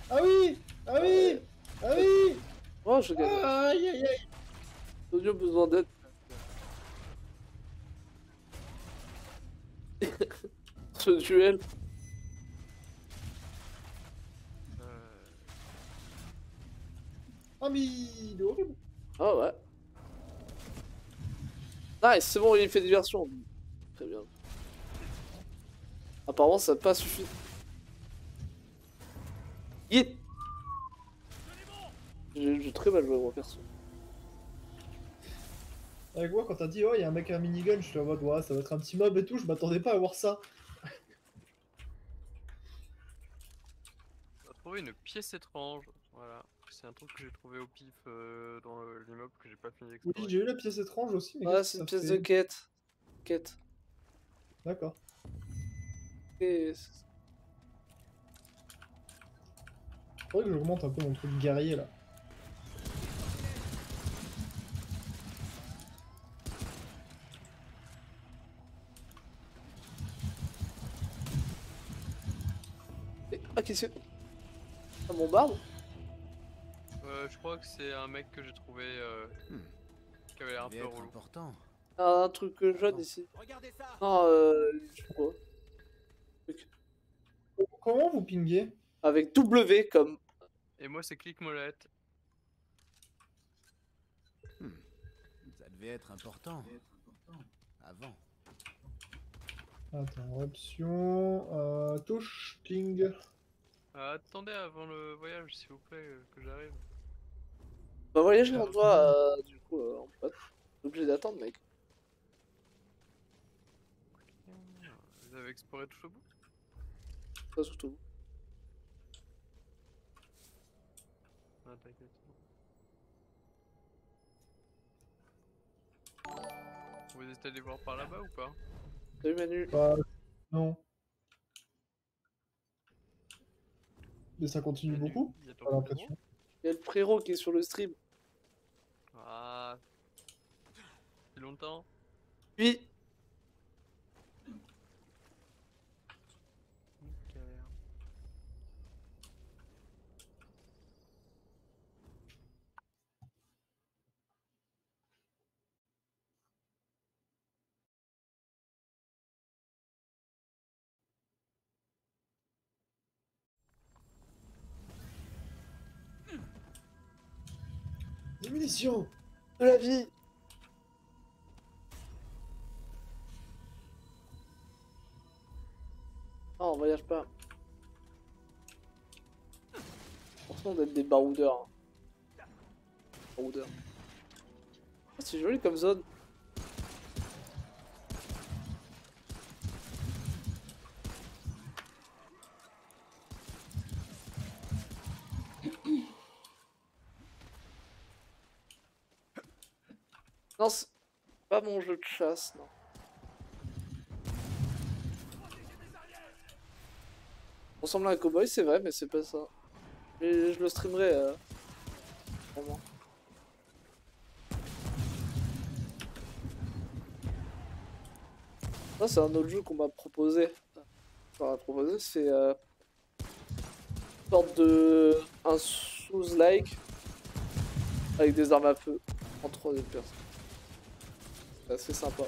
Oh, je gagne. Aïe! Audio besoin d'aide. Ce duel. Ah mais il est horrible! Ah ouais. Nice, c'est bon, il fait diversion. Très bien. Apparemment, ça n'a pas suffi. Hit. J'ai très mal joué, moi, perso. Avec moi, quand t'as dit, oh, il y a un mec à un minigun, je suis en mode, ouais, ça va être un petit mob et tout, je m'attendais pas à voir ça. On a trouvé une pièce étrange. Voilà. C'est un truc que j'ai trouvé au pif dans l'immeuble que j'ai pas fini Oui, d'explorer. j'ai eu la pièce étrange aussi, mais Ouais, qu'est-ce c'est que une ça pièce fait? de quête. Quête. D'accord. Et... Faudrait que j'augmente un peu mon truc guerrier là. Ah, qu'est-ce que... Ça bombarde? Je crois que c'est un mec que j'ai trouvé qui avait l'air un peu relou. Important. Un truc jaune ici. Regardez ça. Non, je sais pas. Truc. Comment vous pinguez? Avec W comme... Et moi c'est clic molette. Ça devait être important. Avant. Attends, option, touche, ping. Attendez avant le voyage, s'il vous plaît, que j'arrive. Bah voyager en toi, du coup, en pote. T'es obligé d'attendre, mec. Vous avez exploré tout le bout? Pas surtout. Ah, t'inquiète. Vous êtes allé voir par là-bas ou pas? Salut Manu. Bah, non. Mais ça continue Manu, beaucoup, y a ton j'ai numéro? l'impression. Il y a le frérot qui est sur le stream. Ah. C'est longtemps? Puis, Nickel. Des munitions! de la vie. Oh, on voyage pas. Franchement, d'être des baroudeurs. Hein. Baroudeurs. Ah, c'est joli comme zone. Non, c'est pas mon jeu de chasse, non. On ressemble à un cowboy, c'est vrai, mais c'est pas ça. Mais je le streamerai. Vraiment. Ça, c'est un autre jeu qu'on m'a proposé. Enfin, proposé, c'est une sorte de. Un Souls-like avec des armes à feu en 3D personnes. C'est assez sympa.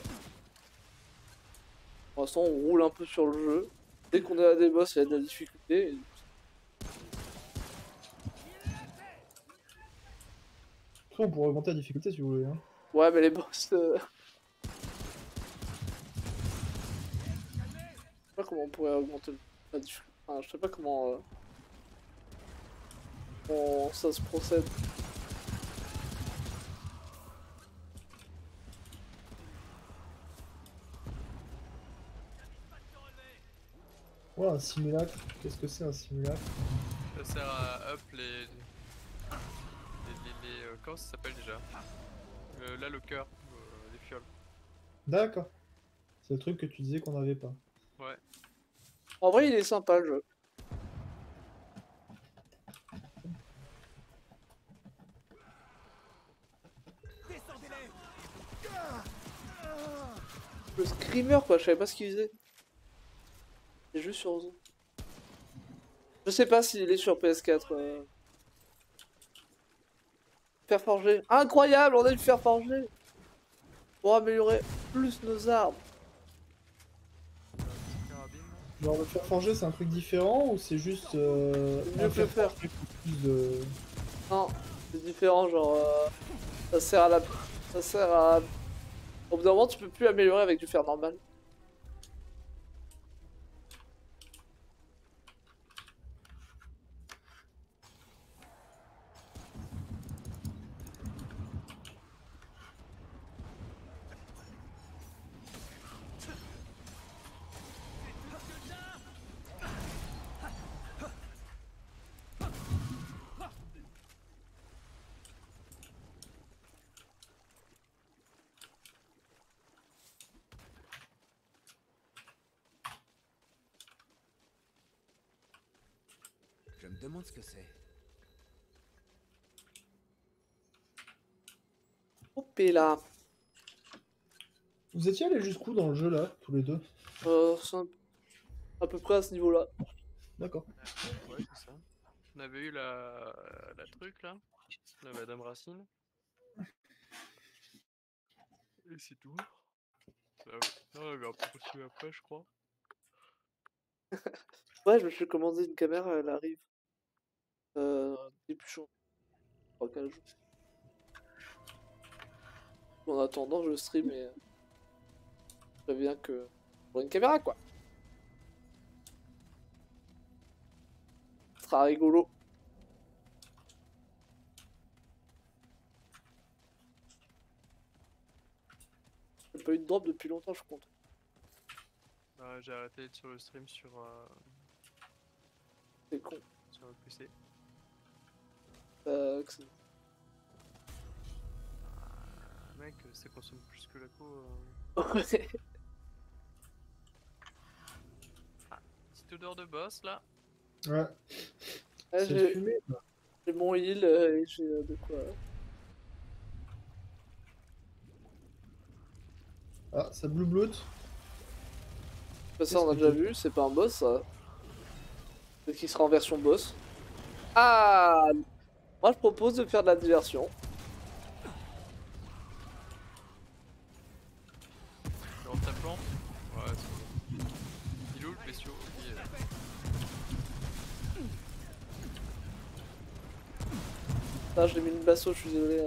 Pour l'instant, on roule un peu sur le jeu. Dès qu'on est à des boss, il y a de la difficulté. Et Après, on pourrait augmenter la difficulté si vous voulez. Hein. ouais, mais les boss. Je sais pas comment on pourrait augmenter la difficulté. Enfin, je sais pas comment ça se procède. Ouais, un simulacre. Qu'est-ce que c'est un simulacre? Ça sert à up comment ça s'appelle déjà? Là, le cœur, les fioles. D'accord. C'est le truc que tu disais qu'on n'avait pas. Ouais. En vrai, il est sympa le jeu. Le screamer quoi, je savais pas ce qu'il faisait. C'est juste sur Zone. Je sais pas s'il est sur PS4. Fer forgé. Incroyable, on a du fer forgé. Pour améliorer plus nos armes. Carabine. Genre le fer forgé c'est un truc différent ou c'est juste Mieux un que le fer. forgé pour plus de... Non, c'est différent, genre ça sert à la. Ça sert à. Au bout d'un moment tu peux plus améliorer avec du fer normal. Je me demande ce que c'est. Hop et là. Vous étiez allés jusqu'où dans le jeu là, tous les deux? C'est à peu près à ce niveau-là. D'accord. Ouais, c'est ça. On avait eu la truc là, la Madame Racine. Et c'est tout. Non, on avait un peu reçu après, je crois. Ouais, je me suis commandé une caméra, elle arrive. Début chaud. 3-4 jours. En attendant, je stream et je préviens que Pour une caméra, quoi. Ce sera rigolo. J'ai pas eu de drop depuis longtemps, je compte. J'ai arrêté d'être sur le stream sur C'est con. le PC. Que Mec, ça consomme plus que la co. Ouais. Petite odeur de boss là. Ouais. Ah, C'est fumé. j'ai mon heal et j'ai de quoi. Ah, ça blue blood. Ça, on a déjà vu, c'est pas un boss, ça. Peut-être qu'il sera en version boss. Ah! Moi, je propose de faire de la diversion. Dans ta plante. Ouais, c'est bon. Il est où le bestiau? Ok. Ah, je l'ai mis une basso, je suis désolé.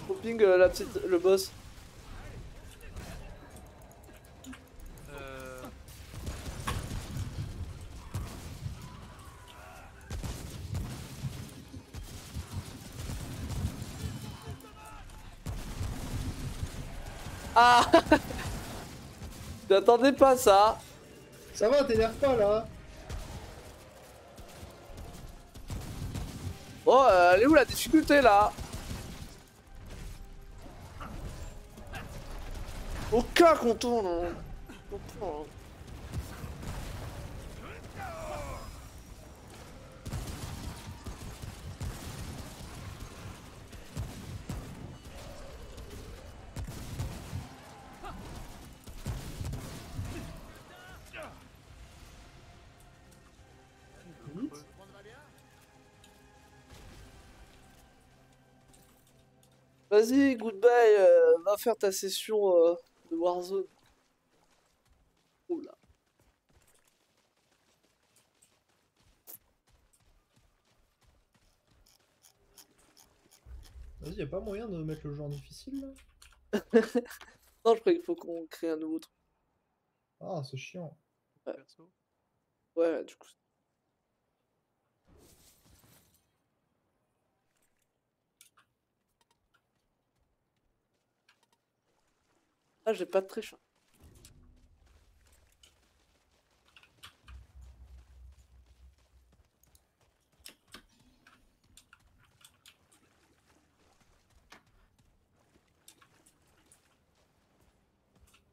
Popping le boss. Ah! J'attendais pas ça. Ça va, t'énerve pas là. Oh, elle est où la difficulté là? Aucun contour, non. Vas-y, goodbye, va faire ta session de Warzone. Oula. Vas-y, y'a pas moyen de mettre le jeu en difficile là? Non, je crois qu'il faut qu'on crée un nouveau truc. Ah, c'est chiant. Ouais, ouais, du coup. Ah, j'ai pas de triche.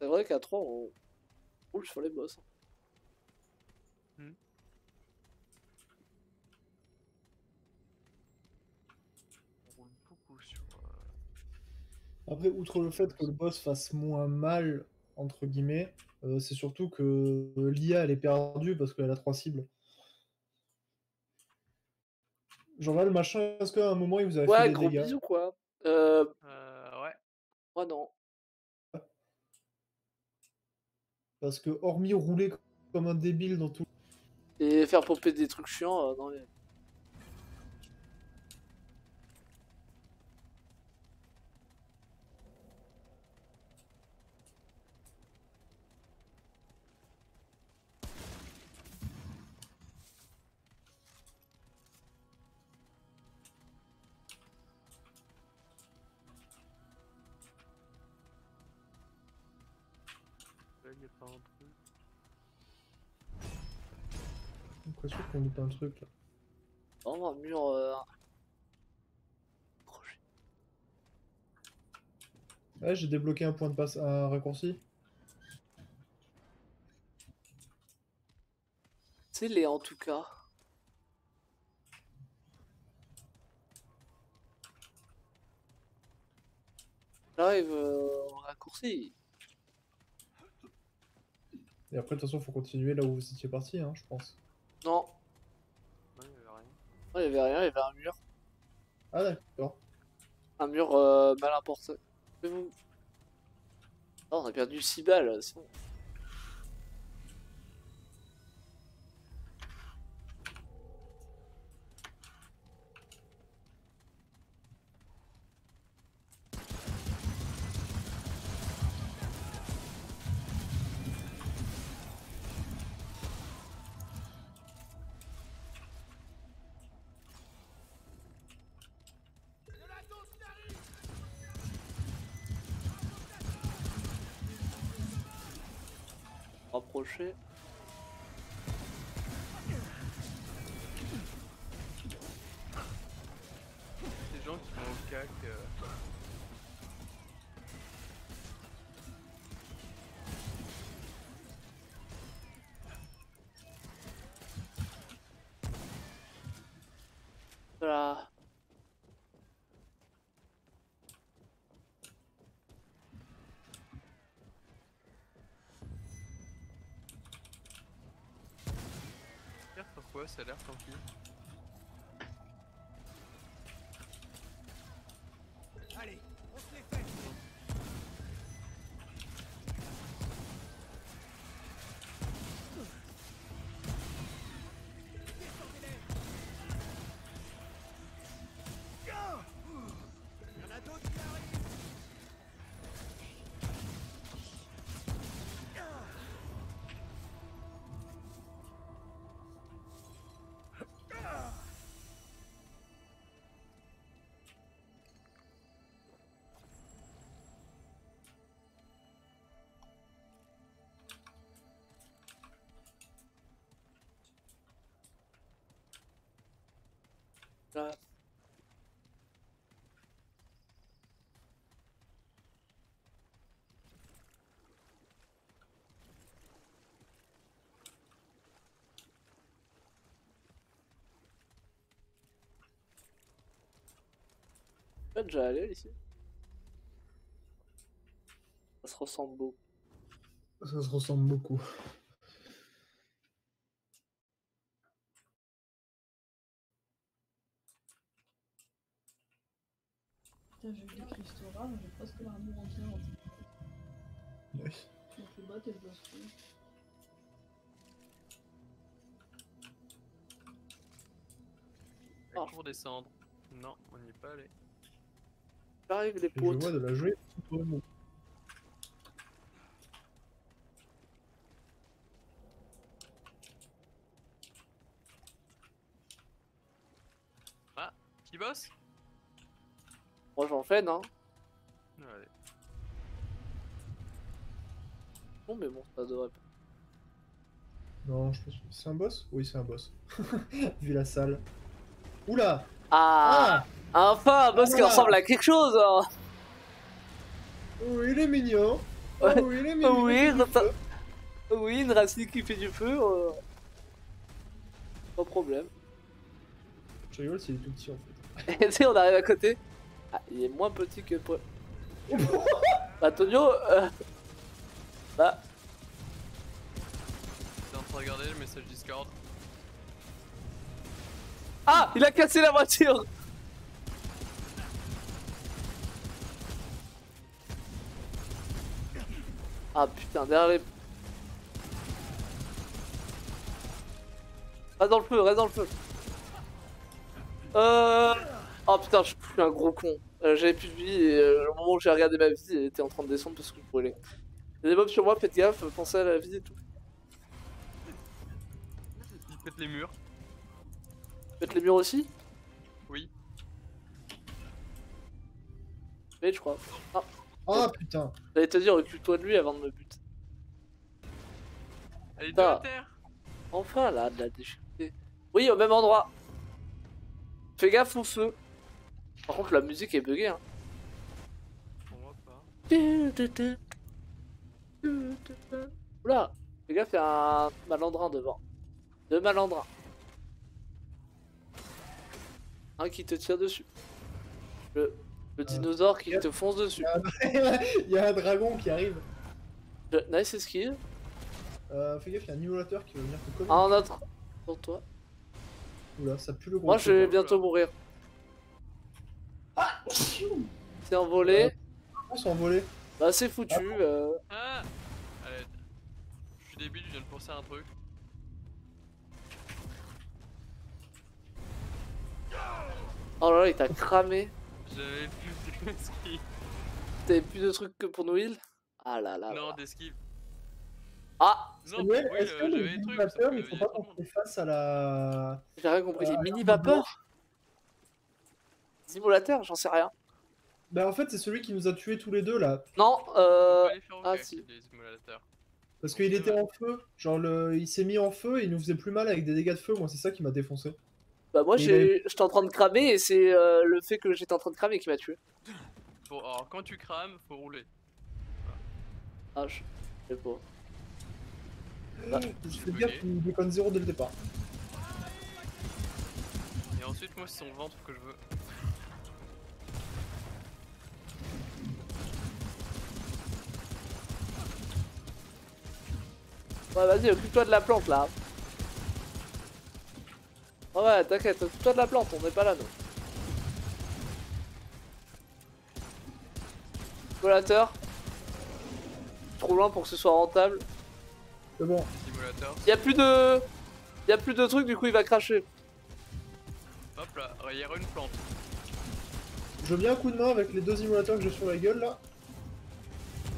C'est vrai qu'à 3, on roule sur les boss. On roule beaucoup sur. Après, outre le fait que le boss fasse moins mal, entre guillemets, c'est surtout que l'IA elle est perdue parce qu'elle a 3 cibles. Genre là, le machin, est-ce qu'à un moment il vous avait fait Ouais, des gros dégâts? bisous quoi. Ouais. Moi non. Parce que hormis rouler comme un débile dans tout. Et faire popper des trucs chiants dans les. Là, y a pas un truc. J'ai l'impression qu'on loupe un truc là. Oh, un mur. Ouais, j'ai débloqué un point de passe, un raccourci. C'est les en tout cas. J'arrive en raccourci. Et après, de toute façon, faut continuer là où vous étiez parti, hein, je pense. Non. Ouais, y avait rien. Non, il y avait rien, il y avait un mur. Ah, d'accord. Un mur mal importé. Mais vous. Oh, on a perdu 6 balles, c'est bon. rapprocher. Ces gens qui vont au cac. Voilà. Pourquoi ça a l'air tranquille? Allez, on se les fait. Il y en a d'autres qui arrivent. Là. Pas déjà allé ici. Ça se ressemble beaucoup. Ça se ressemble beaucoup. Putain, j'ai eu des cristaux rares, j'ai presque l'armure entière. Oui. Donc le bot et le boss rouge. Ah. Pour descendre. Non, on n'y est pas allé. J'arrive les Et je potes. vois de la jouer. Qui bosse? Moi j'en fais, non? Allez. Bon, mais bon, ça devrait pas. Non, je pense que c'est un boss. Oui, c'est un boss. Vu la salle. Oula. Ah, enfin un boss qui voilà. ressemble à quelque chose hein. Oh, il est mignon. Oh, Ouais. il est mignon. Oui, il fait du ça- feu. Oui, une racine qui fait du feu. Pas de problème. Je rigole, c'est tout petit en fait. Et tu sais, on arrive à côté. Ah, il est moins petit que... Bah, Tonio... Bah, T'es en train de regarder le message Discord. ah, il a cassé la voiture. Ah putain, derrière les... Reste dans le feu, reste dans le feu. Oh putain, je suis un gros con. J'avais plus de vie et au moment où j'ai regardé ma vie, elle était en train de descendre parce que je brûlais. Il y a des mobs sur moi, faites gaffe, pensez à la vie et tout. Il pète les murs. Faites les murs aussi. Oui. Mais je crois. Ah, Ah putain. j'allais te dire, occupe-toi de lui avant de me buter. Elle est de Putain. la terre. Enfin là, de la déchiqueter. Oui, au même endroit. Fais gaffe au feu. Par contre, la musique est buggée. Hein. On voit pas. Oula, fais gaffe, il y a un malandrin devant. Deux malandrins. Un qui te tire dessus. Le dinosaure qui te fonce dessus. Il y a un dragon qui arrive. Nice esquive. Fais gaffe, il y a un immolateur qui va venir te coller. Un autre pour toi. Oula, ça pue le gros. Moi, je vais bientôt mourir. C'est envolé. On s'est envolé. Bah, c'est foutu. Ah. Allez. Je suis débile, je viens de penser à un truc. Oh là là, il t'a cramé. J'avais plus d'esquive. T'avais plus de trucs que pour nous heal. Ah là là. Non, là. d'esquive. Ah, Non, Samuel, oui, est-ce que j'avais les des trucs. mini-vapeurs, sauf il que faut y a pas trop de qu'on monde. fait face à la... j'ai rien compris. Les mini-vapeurs. Simulateur, j'en sais rien. Bah en fait, c'est celui qui nous a tués tous les deux là. Non, On peut pas les faire au ah, cac, si. les simulateurs. Parce qu'il était en feu. Genre, il s'est mis en feu et il nous faisait plus mal avec des dégâts de feu. Moi, c'est ça qui m'a défoncé. Bah moi Il avait- j'étais en train de cramer et c'est le fait que j'étais en train de cramer qui m'a tué. Bon, alors quand tu crames, faut rouler. Ah je sais pas. Je fais dire qu'il déconne 0 dès le départ. Et ensuite, moi, c'est son ventre que je veux. Ouais vas-y, occupe-toi de la plante là. Ouais t'inquiète, occupe-toi de la plante, on n'est pas là nous. Volateur. Trop loin pour que ce soit rentable. C'est bon. Simulateur. Y'a plus de trucs, du coup il va cracher. Hop là, il y a une plante. Je veux bien un coup de main avec les 2 immolateurs que j'ai sur la gueule là.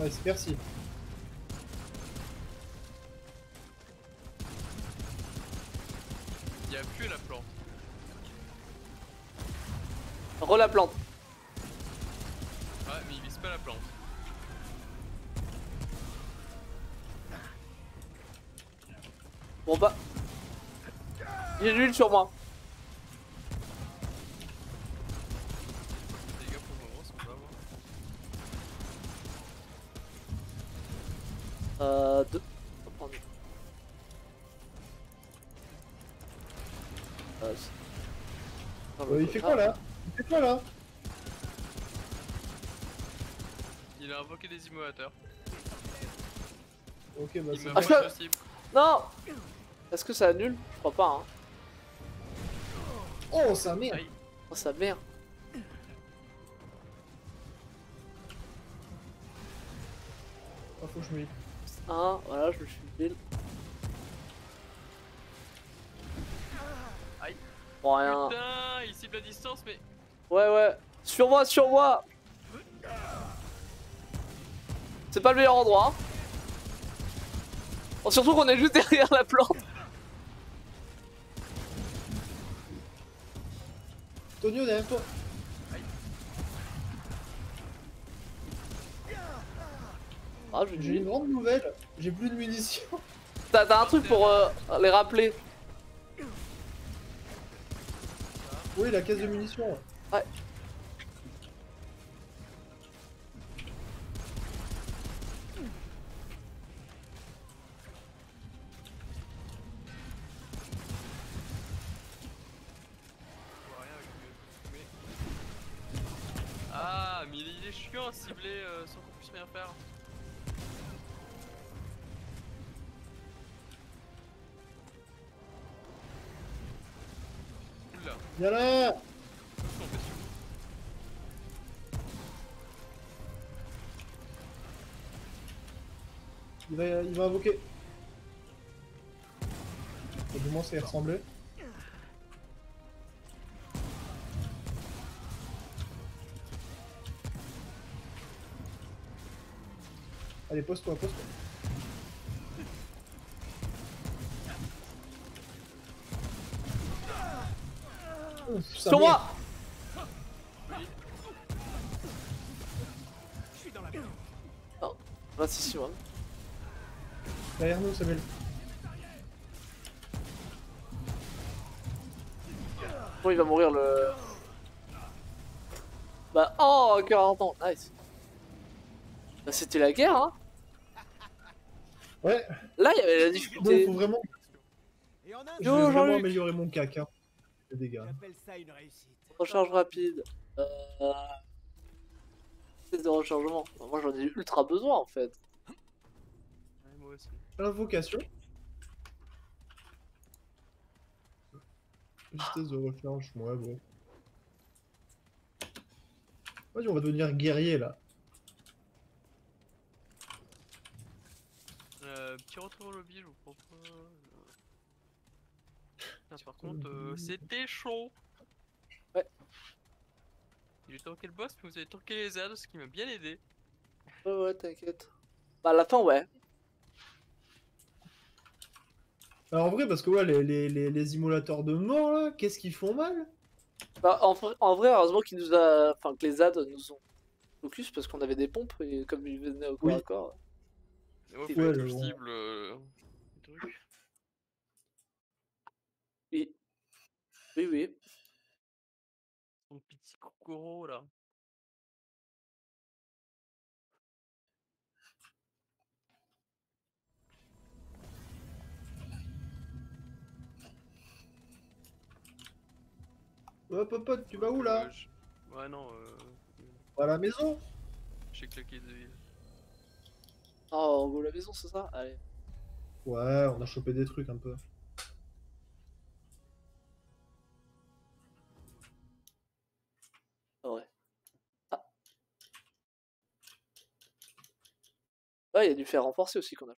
Ouais, c'est merci. Il y a plus la plante. Re la plante. Ouais, mais il vise pas la plante. Bon bah. J'ai de l'huile sur moi. Les gars, pour le moment, sont pas bons. 2. On va prendre. Il fait quoi là? Il fait quoi là? Il a invoqué des immolateurs. Ok, bah Il c'est m'a Ah, pas ça- possible. Non. Est-ce que ça annule? Je crois pas hein. Oh, sa mère! Aïe. Oh sa mère. Ah, faut que je me lis. 1, voilà, je me suis pile. Aïe. Bon rien. Putain, il cible à distance, mais. Ouais. Sur moi, sur moi. C'est pas le meilleur endroit. Hein. Bon, surtout qu'on est juste derrière la plante. Tonio, derrière toi! Ah, je J'ai dis. une grande nouvelle, j'ai plus de munitions. T'as un truc pour les rappeler. Oui, la caisse de munitions. Ouais. Je vois rien avec le. Ah, mais il est chiant à cibler sans qu'on puisse rien faire. Oula, Viens là! attention, monsieur. Il va invoquer. Au moins ça y ressemblait. Allez, pose-toi, pose-toi. Ouf, sa Sur mère. moi. Non, bah si moi. Derrière nous, Samuel. Bon, il va mourir le. Bah, oh, cœur ardent, nice. Bah, c'était la guerre, hein. Ouais, Là, il y avait la bon, difficulté. faut vraiment, Et en un, je Yo, vais vraiment Jean-Luc. améliorer mon cac, hein. Les dégâts. j'appelle ça une réussite. Recharge rapide. Test de rechargement. Bah, moi, j'en ai ultra besoin, en fait. Ouais, moi aussi. Invocation. Vitesse de recharge, ouais, bon. Vas-y, on va devenir guerrier là. Petit retour au lobby, je vous propose. Putain, par contre, c'était chaud. Ouais. J'ai tanké le boss, mais vous avez tanké les ZAD, ce qui m'a bien aidé. Ouais, t'inquiète. Bah, à la fin, ouais. Alors en vrai, parce que ouais, les immolateurs de mort là, qu'est-ce qu'ils font mal? Bah, en vrai, heureusement qu'il nous a. Enfin, que les ZAD nous ont focus parce qu'on avait des pompes et comme ils venaient au corps Oui. à corps. Ouais, C'est faut ouais, être le- cible. Truc. Oui. Oui, oui. Son petit Kokoro là. Hop, hop, hop, tu vas où là? Ouais, non, À la maison? j'ai claqué de ville. Oh, on go à la maison, c'est ça? Allez. Ouais, on a chopé des trucs un peu. Ah ouais. Ah. Ouais, il y a du fer renforcé aussi qu'on a.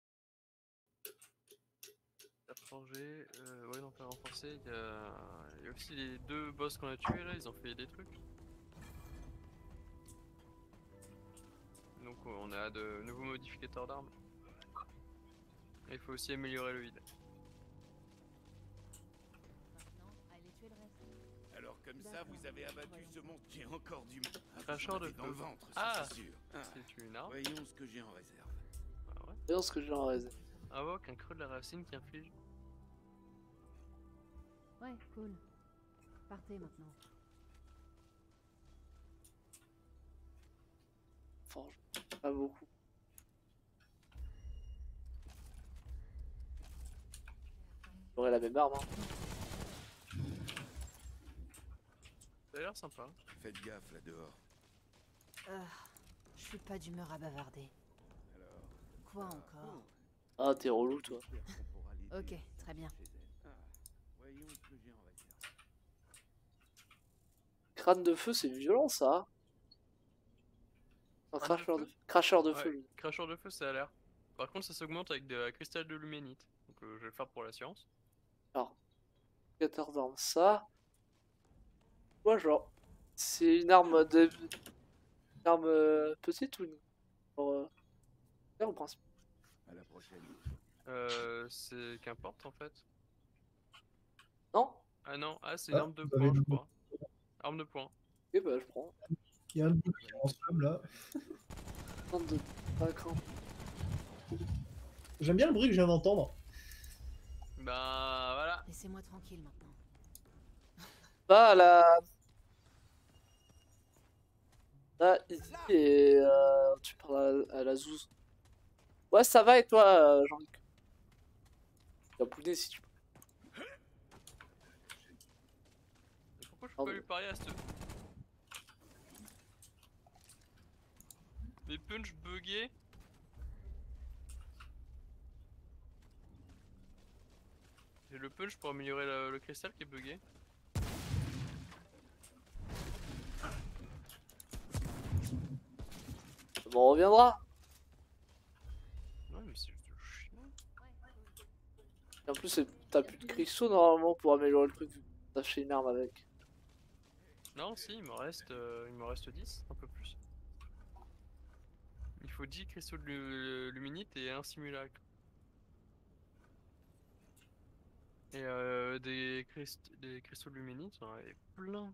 T'as forgé, ouais, non, t'as renforcé. Il y a aussi les 2 boss qu'on a tués là, ils ont fait des trucs. Donc on a de nouveaux modificateurs d'armes. Et il faut aussi améliorer le heal. Alors comme ça, vous avez abattu ce monstre. J'ai encore du mal. Cracheur de dans le feu. ventre, ça, Ah, c'est sûr. Ah, c'est une arme. voyons ce que j'ai en réserve. Ah ouais. Voyons ce que j'ai en réserve. Invoque un creux de la racine qui inflige. Ouais, cool. Partez maintenant. Forge. Pas beaucoup. J'aurais la même arme. Hein. Ça a l'air sympa. Faites gaffe là dehors. Je suis pas d'humeur à bavarder. Alors. Quoi encore? Ah, t'es relou, toi. Ok, très bien. Ah, voyons ce que j'ai en réserve. Crâne de feu, c'est violent, ça. Un Crâne de cracheur de feu feu. Cracheur de Ouais, feu. cracheur de feu, ça a l'air. Par contre, ça s'augmente avec de la cristal de luménite. Donc je vais le faire pour la science. Alors, 14 d'armes. Ça. Ouais, genre. C'est une arme de. Une arme petite ou une. Genre. Au principe. À la prochaine. C'est qu'importe en fait. Non? Ah non, ah c'est une Ah, arme de vous avez poing, je une- crois. Arme de poing. Ok, bah je prends. Il y a un bouc qui est en sable là. 32. Pas cran. J'aime bien le bruit que je viens d'entendre. Bah voilà. Laissez-moi tranquille maintenant. Bah, la. Là, ici, et. Tu parles à la zouze. Ouais, ça va et toi, Jean-Luc? Tu vas pouder si tu peux. Et pourquoi je peux pas lui parler à ce... Mes punch buggés. J'ai le punch pour améliorer le cristal qui est buggé. Bon, on reviendra. Ouais, mais c'est juste chiant. Et en plus, t'as plus de cristaux normalement pour améliorer le truc. T'as acheté une arme avec. Non, si, il me reste 10, un peu plus. Il faut 10 cristaux de luminite et un simulacre. Et des cristaux de luminite, j'en avais plein.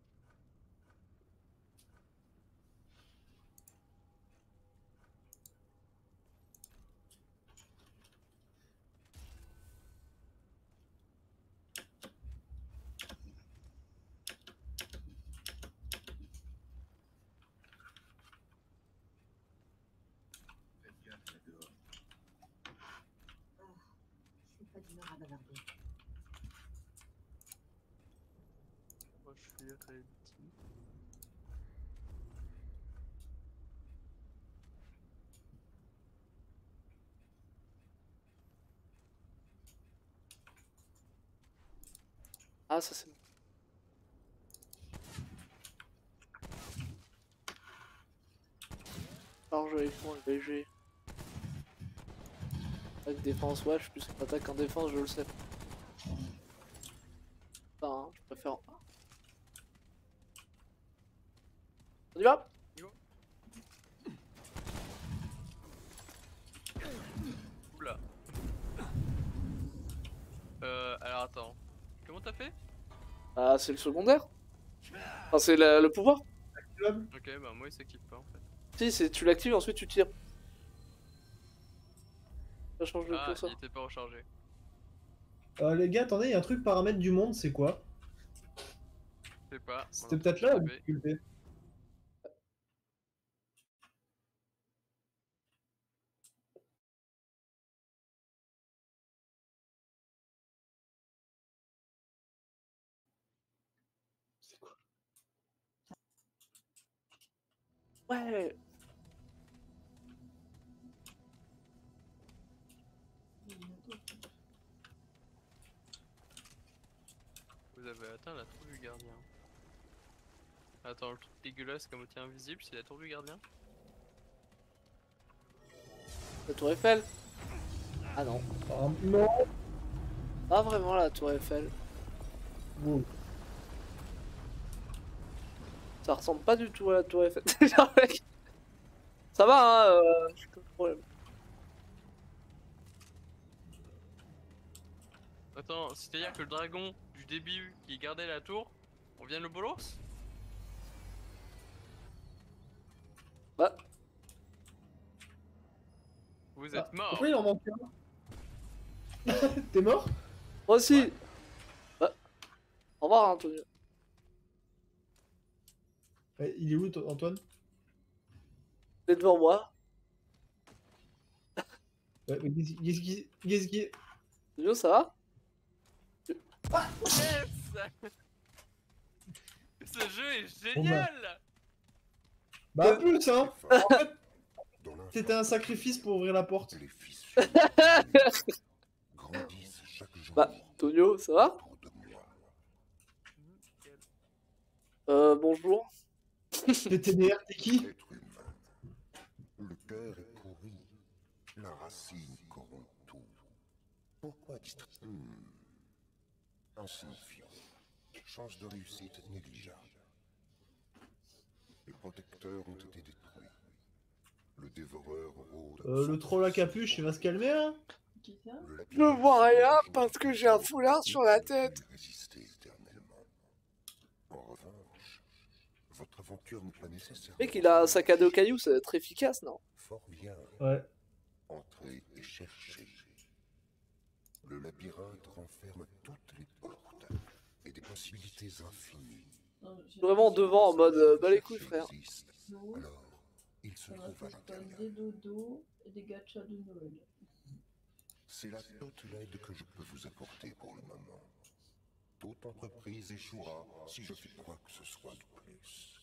Faites gaffe là dehors. Je suis pas d'humeur à bavarder. Moi je suis ready. Ah, ça c'est. Charge avec moi, le BG. Attaque, défense, ouais, je suis plus attaque en défense, je le sais. Enfin, hein, je préfère. On y va? Oula. Alors attends. Comment t'as fait? Ah, c'est le secondaire? Enfin, c'est le pouvoir? Ok, bah moi il s'équipe pas en fait. Si, tu l'actives et ensuite tu tires. Ça change le Ah, curseur. il était pas rechargé. Les gars, attendez, il y a un truc paramètre du monde, c'est quoi? Je sais pas. C'était peut-être là la TP. difficulté. C'est quoi? Ouais. Vous avez atteint la tour du gardien. Attends, le truc dégueulasse comme outil invisible, c'est la tour du gardien? La tour Eiffel. Ah non. Ah, non. Pas vraiment la tour Eiffel. Wow. Ça ressemble pas du tout à la tour Eiffel. Genre, mec. Ça va, hein, pas de problème. Attends, c'est-à-dire que le dragon du début qui gardait la tour, on vient de le bolos? Bah, Vous êtes mort. Pourquoi il en manque un? T'es mort? moi aussi. Bah. Au revoir, Antonio. Il est où, Antoine? T'es devant moi. Ouais, mais qu'est-ce qui est? Antonio, ça va? Yes. Ce jeu est génial. Bah plus, hein. En fait, c'était un sacrifice pour ouvrir la porte. Les fils grandissent chaque jour. Bah, Antonio, ça va? Bonjour. Le TDR, t'es qui? Être humain. Le cœur est pourri. La racine corrompt tout. Pourquoi distraire? Insignifiant. Chance de réussite négligeable. Les protecteurs ont été détruits. Le dévoreur rôde. Le troll à capuche, il va se calmer là? Qui ça? Je ne vois rien parce que j'ai un foulard sur la tête. Résister éternellement. En revanche, votre aventure n'est pas nécessaire. Mec, il a un sac à dos cailloux, ça va être efficace, non? Fort bien. Ouais. Entrez et cherchez. Le labyrinthe renferme toutes les portes et des possibilités infinies. Non, Vraiment devant en mode bah les couilles, frère. Non, Alors, il se ça va trouve à que je donne l'intérieur. des dodos et des gachas de Noël. C'est la toute l'aide que je peux vous apporter pour le moment. Toute entreprise échouera si je fais quoi que ce soit de plus.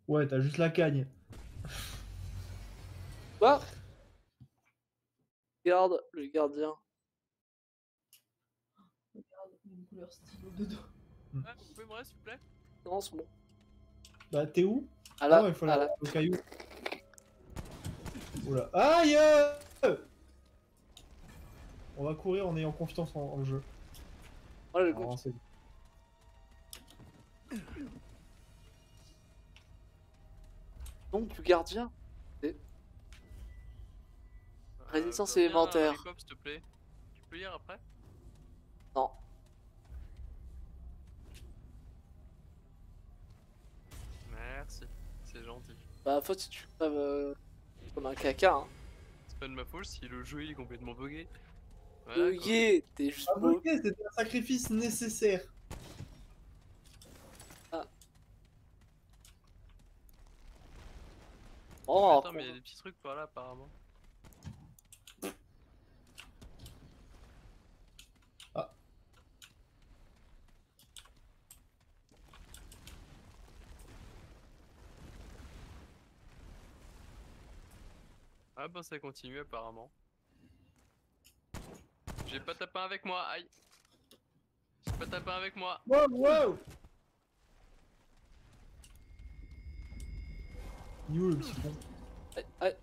Ouais, t'as juste la cagne. Bah. Regarde le gardien. Regarde, il y a une couleur stylo dedans. Ah, vous pouvez me rester, s'il vous plaît? Non, c'est bon. Bah t'es où? Ah là, Non, il faut ah la là. au caillou. Oula. Aïe! On va courir en ayant confiance en le jeu. Oh, le Alors, coup. c'est- Donc du gardien. Résistance je veux bien élémentaire. les cops, s'il te plaît. Tu peux lire après? Non. Merci, c'est gentil. Bah faute si tu crèves comme un caca, hein. C'est pas de ma faute si le jeu il est complètement bugué. Voilà, quoi. Bugué, t'es juste Ah, beau. ok, c'était un sacrifice nécessaire. Oh, Attends, mais il y a des petits trucs par là apparemment. Ah. Ah bah ça continue apparemment. J'ai pas tapin avec moi, aïe. J'ai pas tapin avec moi. Wow, wow! Il est où le petit con? Aïe, aïe.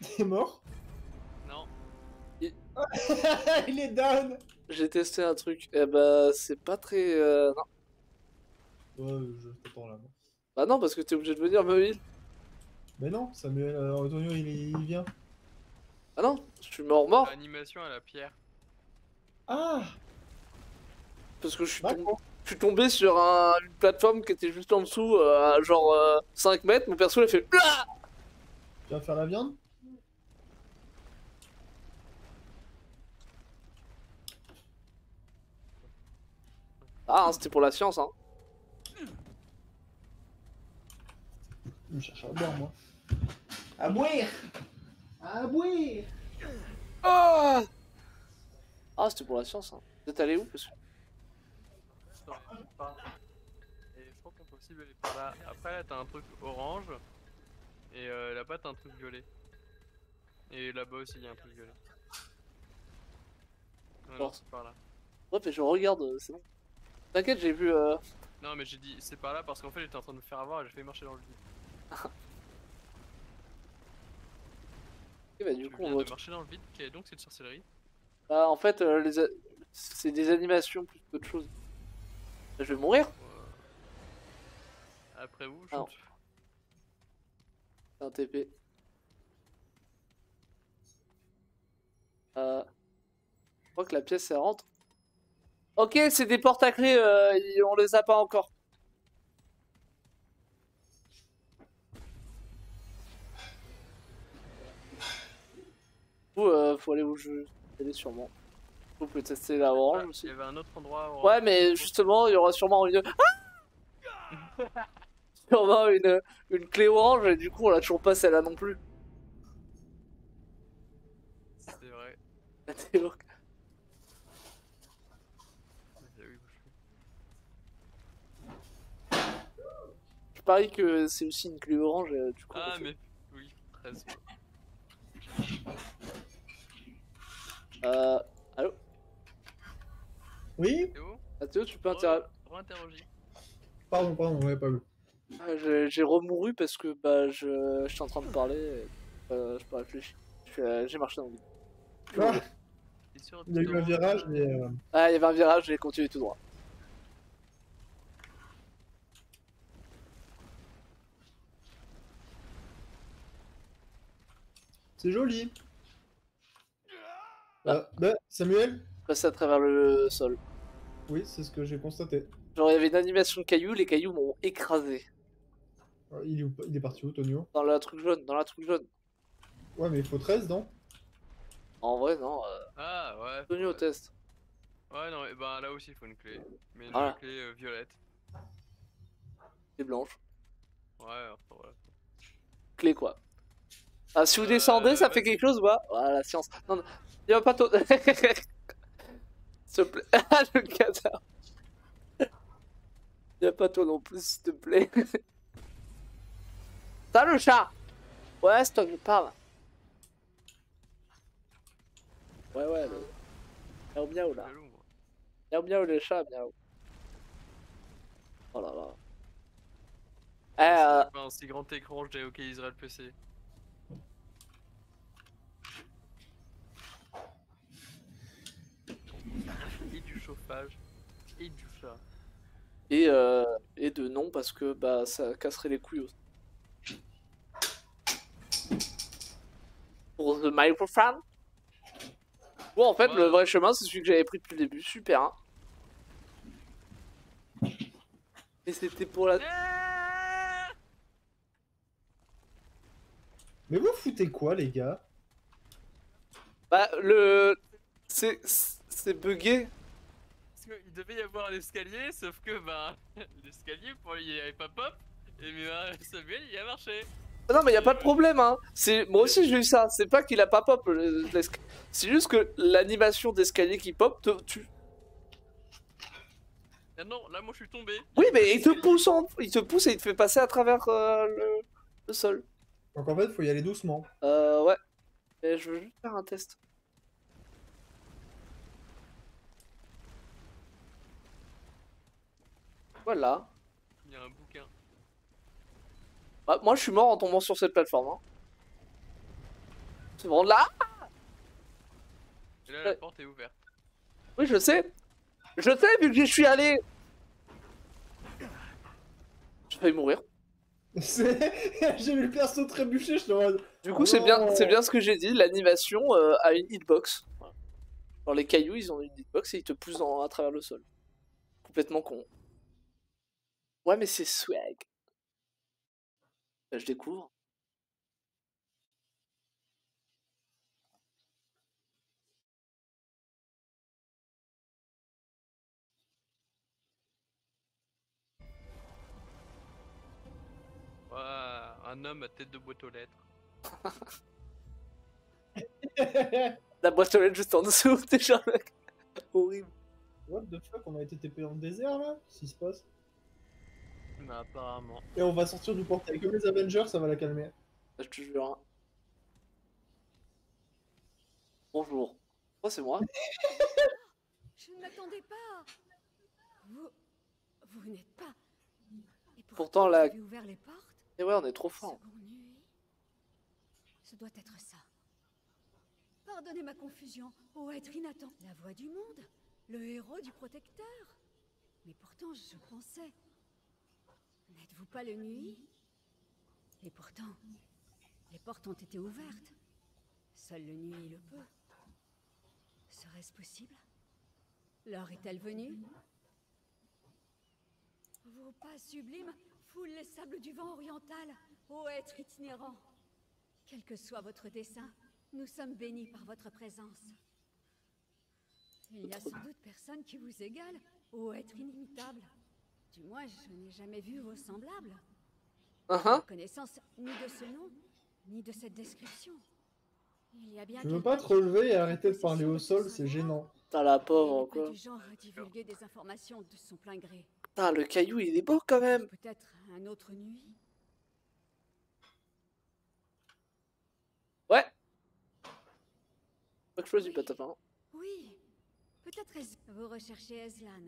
T'es mort? Non. Il est down! J'ai testé un truc. Eh bah c'est pas très. Non. Ouais, je t'attends là. Moi. Bah non, parce que t'es obligé de venir me heal. Mais non, Samuel Antonio il vient. Ah non, je suis mort. Animation à la pierre. Ah! Parce que je D'accord. suis tombé sur une plateforme qui était juste en dessous, à genre 5 mètres. Mon perso, il a fait. Ah Tu vas faire la viande? Ah, hein, c'était pour la science, hein. Je me cherche à boire, moi. À boire! À boire! Ah, ah c'était pour la science, hein. Vous êtes allé où parce que... Et je crois qu'on peut aussi aller par là. Après là t'as un truc orange. Et là-bas t'as un truc violet. Et là-bas aussi il y a un truc violet. Non, non, c'est par là. Ouais, mais je regarde, c'est bon. T'inquiète, j'ai vu. Non, mais j'ai dit c'est par là parce qu'en fait j'étais en train de me faire avoir et j'ai fait marcher dans le vide. Et bah, du coup, on de va. marcher dans le vide, donc c'est de sorcellerie. Bah, en fait, c'est des animations plus qu'autre chose. Bah, je vais mourir. Après où Ah non. C'est un TP. Je crois que la pièce elle rentre. Ok, c'est des portes à clé, on les a pas encore. Faut aller où je vais aller sûrement. On peut tester la orange aussi. Il y avait un autre endroit orange. Ouais, mais justement, il y aura sûrement une. Ah sûrement une clé orange, et du coup, on l'a toujours pas celle-là non plus. C'est vrai. Théo. Je parie que c'est aussi une clé orange, du coup. Ah, mais oui, 13. Allô? Oui? Théo, tu peux interagir. Re-interroger. Pardon, ouais, pas vu. J'ai remouru parce que bah, je suis en train de parler. Je peux réfléchir. J'ai marché dans le vide. Ah, il y a eu un virage et. Ah, il y avait un virage, j'ai continué tout droit. C'est joli. Bah, Samuel? Passer à travers le sol. Oui, c'est ce que j'ai constaté. Genre, il y avait une animation de cailloux, les cailloux m'ont écrasé. Il est parti où, Tonio? Dans la truc jaune, dans la truc jaune. Ouais, mais il faut 13, non? En vrai, non. Ah, ouais. Tony au test. Ouais, non, et ben là aussi il faut une clé. Mais une Voilà. clé violette. Et blanche. Ouais, enfin voilà. Clé quoi. Ah, si vous descendez, ça fait quelque chose ou pas? Voilà, la science. Non, non. Il va pas tout. S'il te plaît. Ah, le cadavre. Y'a pas toi non plus, s'il te plaît. Salut, le chat. Ouais, c'est toi que je parle. Ouais, le... Miaou miaou là. Miaou miaou les chats, miaou. Oh là là. C'est pas un si grand écran, j'ai OK Israël PC. Et du chauffage. Et du chat. Et de non parce que bah ça casserait les couilles aussi. Pour The Microphone. Bon, en fait, le vrai chemin, c'est celui que j'avais pris depuis le début. Super, hein. Et c'était pour la... Mais vous foutez quoi, les gars? Bah, c'est bugué. Parce qu'il devait y avoir un escalier, sauf que bah... l'escalier, pour lui, il n'y avait pas pop. Et mais Samuel, il a marché. Non, mais y a pas de problème, hein. Moi aussi, j'ai eu ça. C'est pas qu'il a pas pop. C'est juste que l'animation d'escalier qui pop te tue. Ah non, là, moi, je suis tombé. Oui, mais il te pousse et il te fait passer à travers le sol. Donc en fait, faut y aller doucement. Ouais. Et je veux juste faire un test. Voilà. Il y a un bouquin. Bah, moi, je suis mort en tombant sur cette plateforme. Hein. C'est vraiment là. Et là, la porte est ouverte. Oui, je sais. Je sais, vu que j'y suis allé. J'ai failli mourir. J'ai vu le perso trébucher, je te vois. Du coup, c'est bien ce que j'ai dit. L'animation a une hitbox. Voilà. Genre, les cailloux, ils ont une hitbox et ils te poussent à travers le sol. complètement con. Ouais, mais c'est swag. Là, je découvre. Ouais, un homme à tête de boîte aux lettres. La boîte aux lettres juste en dessous, déjà, mec. Horrible. What the fuck, on a été TP dans le désert là? Qu'est-ce qui se passe? Mais apparemment. Et on va sortir du portail. Comme les Avengers, ça va la calmer. Je te jure. Hein. Bonjour. Oh, c'est moi. Je ne m'attendais pas. Vous n'êtes pas. Et Pourtant, la... vous avez ouvert les portes. Et ouais, on est trop fort. Seconde nuit. Ce doit être ça. Pardonnez ma confusion. Ô être Nathan, la voix du monde, le héros du protecteur. Mais pourtant, je pensais. N'êtes-vous pas le nuit? Et pourtant, les portes ont été ouvertes. Seul le nuit le peut. Serait-ce possible? L'heure est-elle venue? Vos pas sublimes foulent les sables du vent oriental, ô être itinérant. Quel que soit votre dessein, nous sommes bénis par votre présence. Il y a sans doute personne qui vous égale, ô être inimitable. Du moins, je n'ai jamais vu vos semblables. Pas connaissance ni de ce nom, ni de cette description. Il y a bien Je veux pas te relever et arrêter de parler au sol, c'est gênant. Putain, la pauvre, quoi. du genre à divulguer des informations de son plein gré. Putain, le caillou, il est beau quand même. Peut-être un autre nuit. Ouais. Pas que je choisis pas ta fin. Oui. Peut-être vous recherchez Eslan.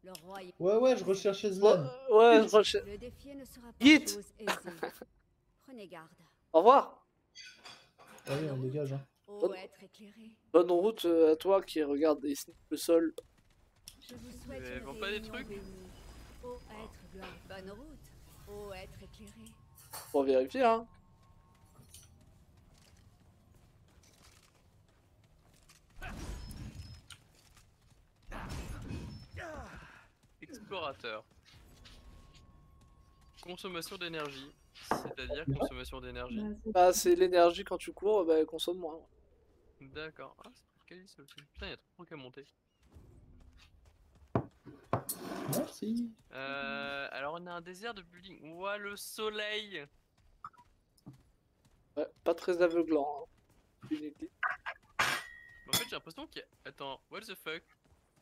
Le roi. Ouais, je recherche Eslan. Ouais, je recherche. Le défi ne sera pas Git. chose aisée. Prenez garde. Au revoir. Allez, on dégage. Hein. Ô être éclairé. Bonne route à toi qui regarde et sniff le sol. Je vous souhaite Ils une vendent pas des réunion trucs? bénie. Ô être gloire. Bonne route. Ô être éclairé. Pour vérifier, hein. Explorateur. Consommation d'énergie. C'est-à-dire consommation d'énergie. Bah, c'est l'énergie quand tu cours, bah, elle consomme moins. D'accord. Ah, c'est quali ça aussi. Putain, il y a trop de trucs à monter. Merci. Alors on a un désert de building. Ouah, le soleil. Ouais, pas très aveuglant. Hein. Unity. En fait, j'ai l'impression qu'il y a... Attends, what the fuck?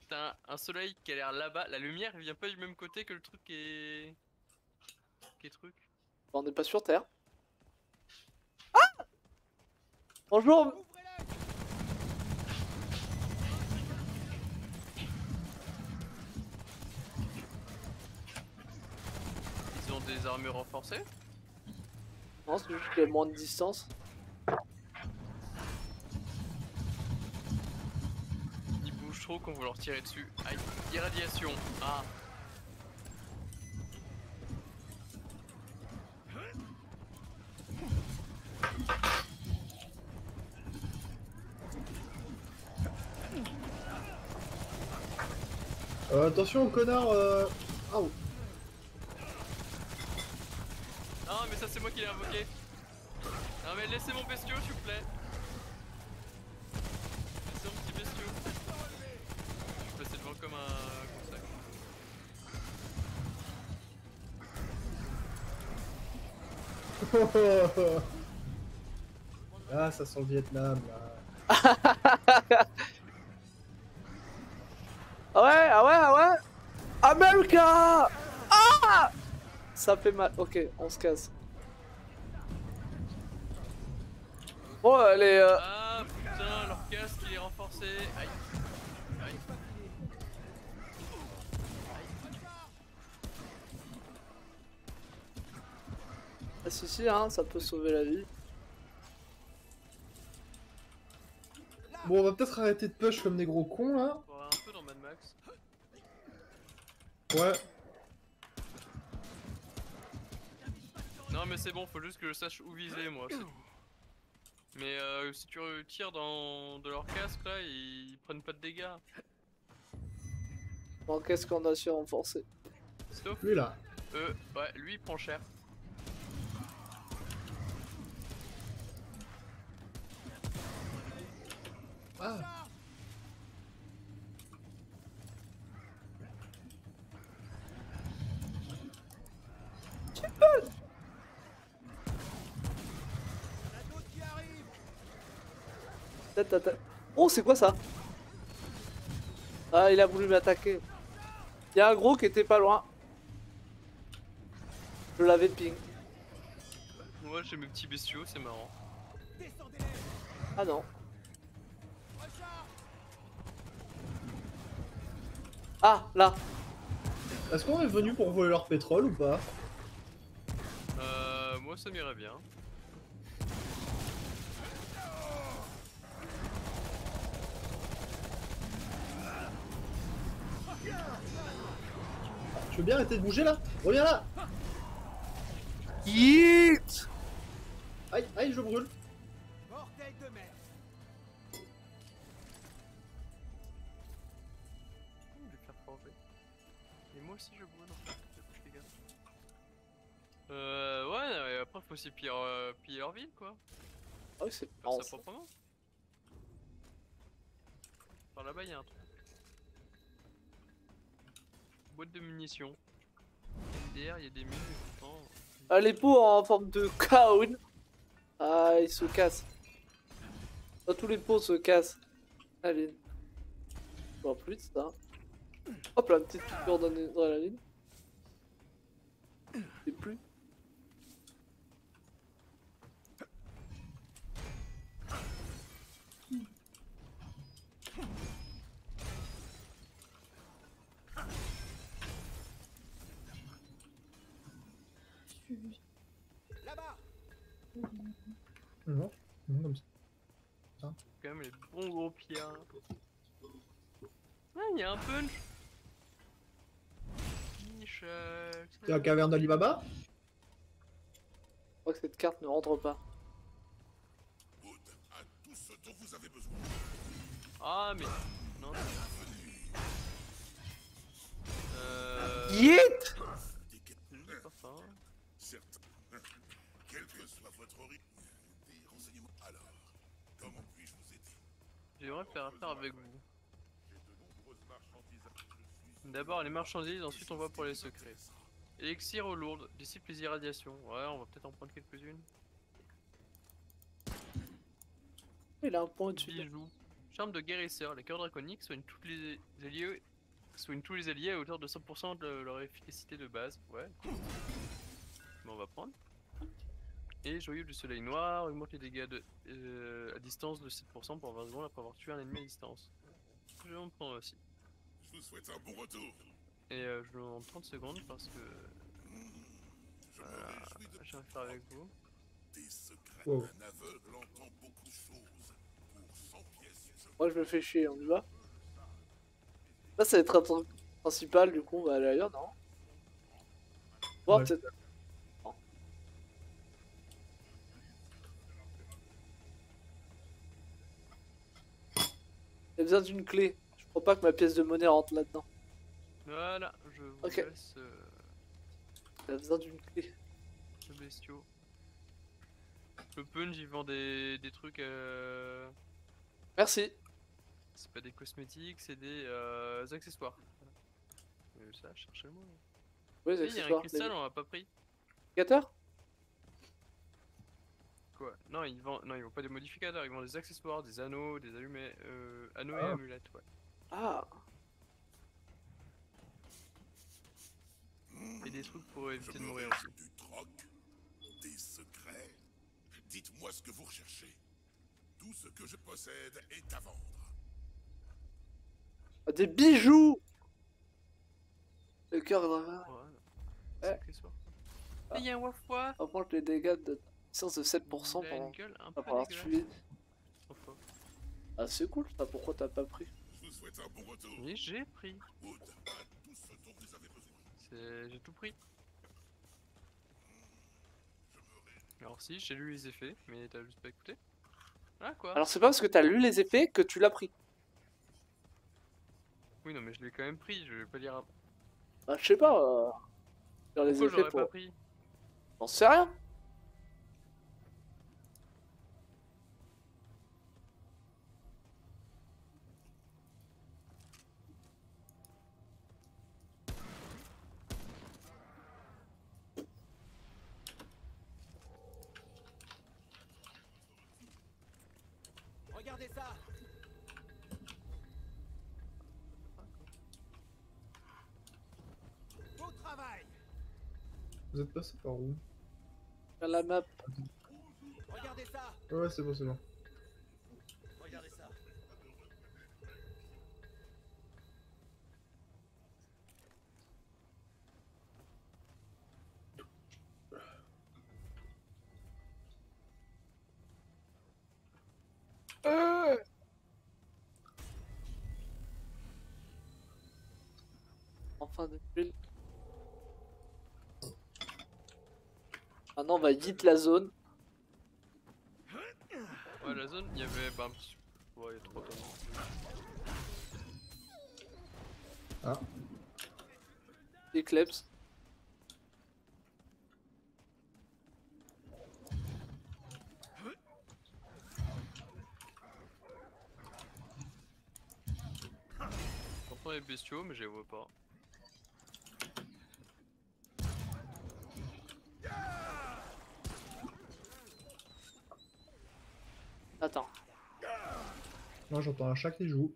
T'as un soleil qui a l'air là-bas. La lumière, elle vient pas du même côté que le truc qui est... truc. Bah, on n'est pas sur Terre. Ah! Bonjour. Ils ont des armures renforcées? Non, c'est juste qu'il y a moins de distance. Ils bougent trop quand vous leur tirez dessus. Aïe, irradiation. Ah. Attention, connard. Ah, oh. Non, mais ça, c'est moi qui l'ai invoqué. Non, mais laissez mon bestiau, s'il vous plaît. Laissez mon petit bestiau. Je suis passé devant comme un sac. Ah, ça sent le Vietnam là. Ah ouais, ah ouais, ah ouais. America. Ah! Ça fait mal. Ok, on se casse. Bon, allez. Ah putain, leur casque il est renforcé. Aïe. Aïe. Ah, si, hein, ça peut sauver la vie. Bon, on va peut-être arrêter de push comme des gros cons là. On va un peu dans Mad Max. Ouais. Non mais c'est bon, faut juste que je sache où viser moi, c'est tout. Mais si tu tires dans de leur casque là, ils prennent pas de dégâts. Bon, qu'est-ce qu'on a su renforcer? Sauf Lui là. ouais, lui il prend cher. Ah. Oh, c'est quoi ça? Ah, il a voulu m'attaquer. Il y a un gros qui était pas loin. Je l'avais ping. Moi j'ai mes petits bestiaux, c'est marrant. Ah non. Ah, là. Est-ce qu'on est venu pour voler leur pétrole ou pas? Moi ça m'irait bien. Tu veux bien arrêter de bouger là? Reviens là! Yeet! Aïe, aïe, je brûle. Bordel de merde. Je vais faire forger. Et moi aussi je brûle en fait, les gars. Ouais, après faut aussi piller leur ville quoi. Ah oui, c'est Faire marrant, ça ça. proprement. Par là-bas il y a un truc. Boîte de munitions. Derrière il y a des mines et pourtant. Ah, les pots en forme de clown. Ah, ils se cassent. Ah, tous les pots se cassent. Allez. Bon, plus de ça. Hop là, une petite piqûre dans la ligne. Et plus. Là-bas. Non, non, comme ça. Quand même les bons gros pierres. Ah, il y a un punch. Michel. C'est la caverne d'Alibaba? Je crois que cette carte ne rentre pas. Tout ce dont vous avez besoin. Ah mais non. Yeet! J'ai pas faim. Certes. Quel que soit votre origine, des renseignements. Alors, comment puis-je vous aider? J'aimerais faire affaire avec vous. J'ai de nombreuses marchandises. D'abord les marchandises, ensuite on va pour les secrets. Élixir aux lourdes, dissipe les irradiations. Ouais, on va peut-être en prendre quelques-unes. Il a un point dessus. Bijoux. Charme de guérisseur. Les cœurs draconiques soignent tous les alliés à hauteur de 100% de leur efficacité de base. Ouais. Bon, on va prendre. Et joyau du soleil noir augmente les dégâts à distance de 7% pour 20 secondes après avoir tué un ennemi à distance. Je vais en prendre aussi. Je vous souhaite un bon retour. Et je vais en 30 secondes parce que. Voilà, je vais faire avec vous. Des secrets. Wow. Un aveugle entend beaucoup de choses. Pour 100 pièces, Moi, je me fais chier, on y va. Là, ça va être un truc principal, du coup, on va aller ailleurs, non? Bon, Ouais. peut-être. Non. J'ai besoin d'une clé. Je crois pas que ma pièce de monnaie rentre là-dedans. Voilà, je vous Ok. laisse J'ai besoin d'une clé. le bestiau. Le punch, il vend des trucs. Merci. C'est pas des cosmétiques, c'est des accessoires. Voilà. Ça, cherchez le mot. Oui, Il y a un accessoires. cristal, on l'a pas pris. Modificateur? Quoi? Non, ils vendent pas des modificateurs, ils vendent des accessoires, des anneaux, des allumets, anneaux et Ah. amulettes, ouais. Ah. Et des trucs pour je éviter de me mourir réjouis aussi. du troc, des secrets. Dites-moi ce que vous recherchez. Tout ce que je possède est à vendre. Ah, des bijoux. Le cœur de Voilà. Ouais. Accessoires. Et il y a un waf-waf. Augmente les dégâts de puissance de 7% Il a une pendant gueule un après peu avoir dégueulasse. tué. Enfin, Ah, c'est cool ça, pourquoi t'as pas pris? Je vous souhaite un bon retour. oui, j'ai pris. Wood a tout ce dont vous avez besoin. J'ai tout pris. Alors si, j'ai lu les effets, mais t'as juste pas écouté. Ah quoi? Alors, c'est pas parce que t'as lu les effets que tu l'as pris. Oui, non, mais je l'ai quand même pris, je vais pas dire. Bah, je sais pas. Dans les Pourquoi je effets l'aurais pour. pas pris? J'en sais rien. Regardez ça. Beau travail. Vous êtes passé par où? Dans la map. Regardez ça. Ouais, c'est bon, c'est bon. Regardez ça. Enfin de tuile. Maintenant on va vite la zone. Ouais, la zone, il y avait. Bah, ouais, il y a 3 tonnes. Ah. Des kleps. J'entends les bestiaux, mais je les vois pas. Attends. Moi j'entends un chat qui joue.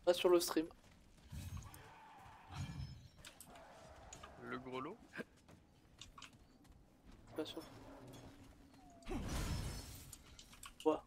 Pas sur le stream. Le gros lot. Pas sûr. Quoi?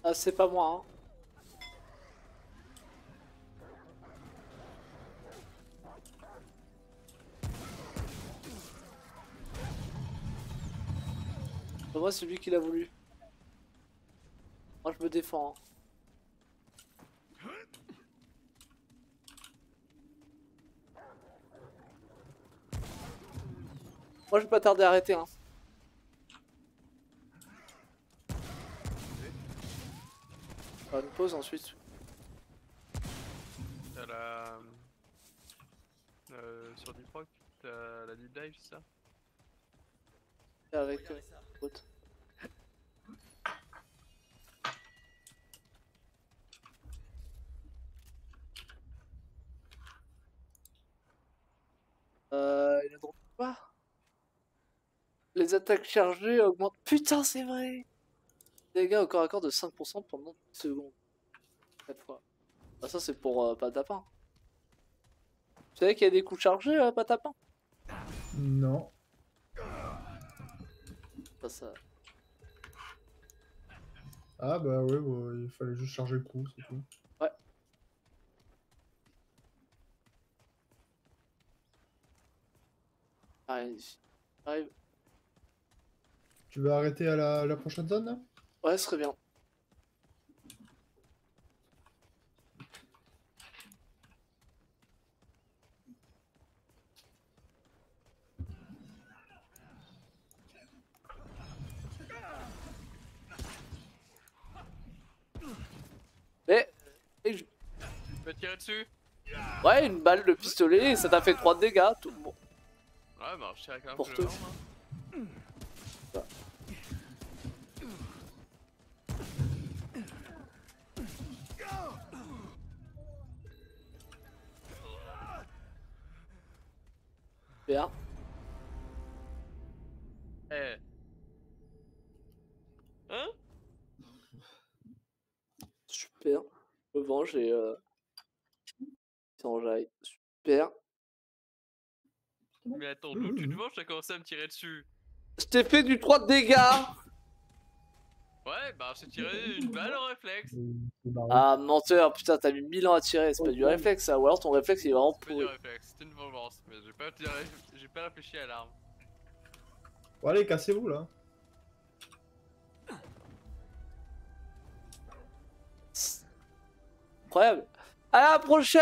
Ah, c'est pas moi, hein. Bah, moi, c'est lui qui l'a voulu. Moi, je me défends, hein. Moi, je vais pas tarder à arrêter, hein. On va une pause ensuite. T'as la. Sur Deep Rock, t'as la deep dive, c'est ça? Et avec bot. Il a droppé quoi? Les attaques chargées augmentent. Putain, c'est vrai! Dégâts au corps à corps de 5% pendant 10 secondes. 4 fois. Bah, ça, c'est pour Patapin. Vous savez qu'il y a des coups chargés, Patapin? Non. Ça. Ah bah ouais, ouais, il fallait juste charger le coup, c'est tout. Ouais. Arrive. Tu veux arrêter à la prochaine zone là? Ouais, ce serait bien. Et Tu vas tirer dessus? ouais, une balle de pistolet et ça t'a fait 3 de dégâts. Tout bon. Ouais, bah je tirais quand même Pour que toi. le vent, hein. Bien. Eh. Hein? Super. Le vent, j'ai s'enjaille. Super. Mais attends, d'où tu te venges, t'as commencé à me tirer dessus? Je t'ai fait du 3 de dégâts. Ouais, bah c'est tiré une balle en réflexe. Ah, menteur, putain, t'as mis 1000 ans à tirer, c'est pas du réflexe ça, ou alors ton réflexe il est vraiment C'est pas du pourri. réflexe, c'est une vengeance, mais j'ai pas réfléchi à l'arme. Bon, allez, cassez-vous là. Incroyable. À la prochaine.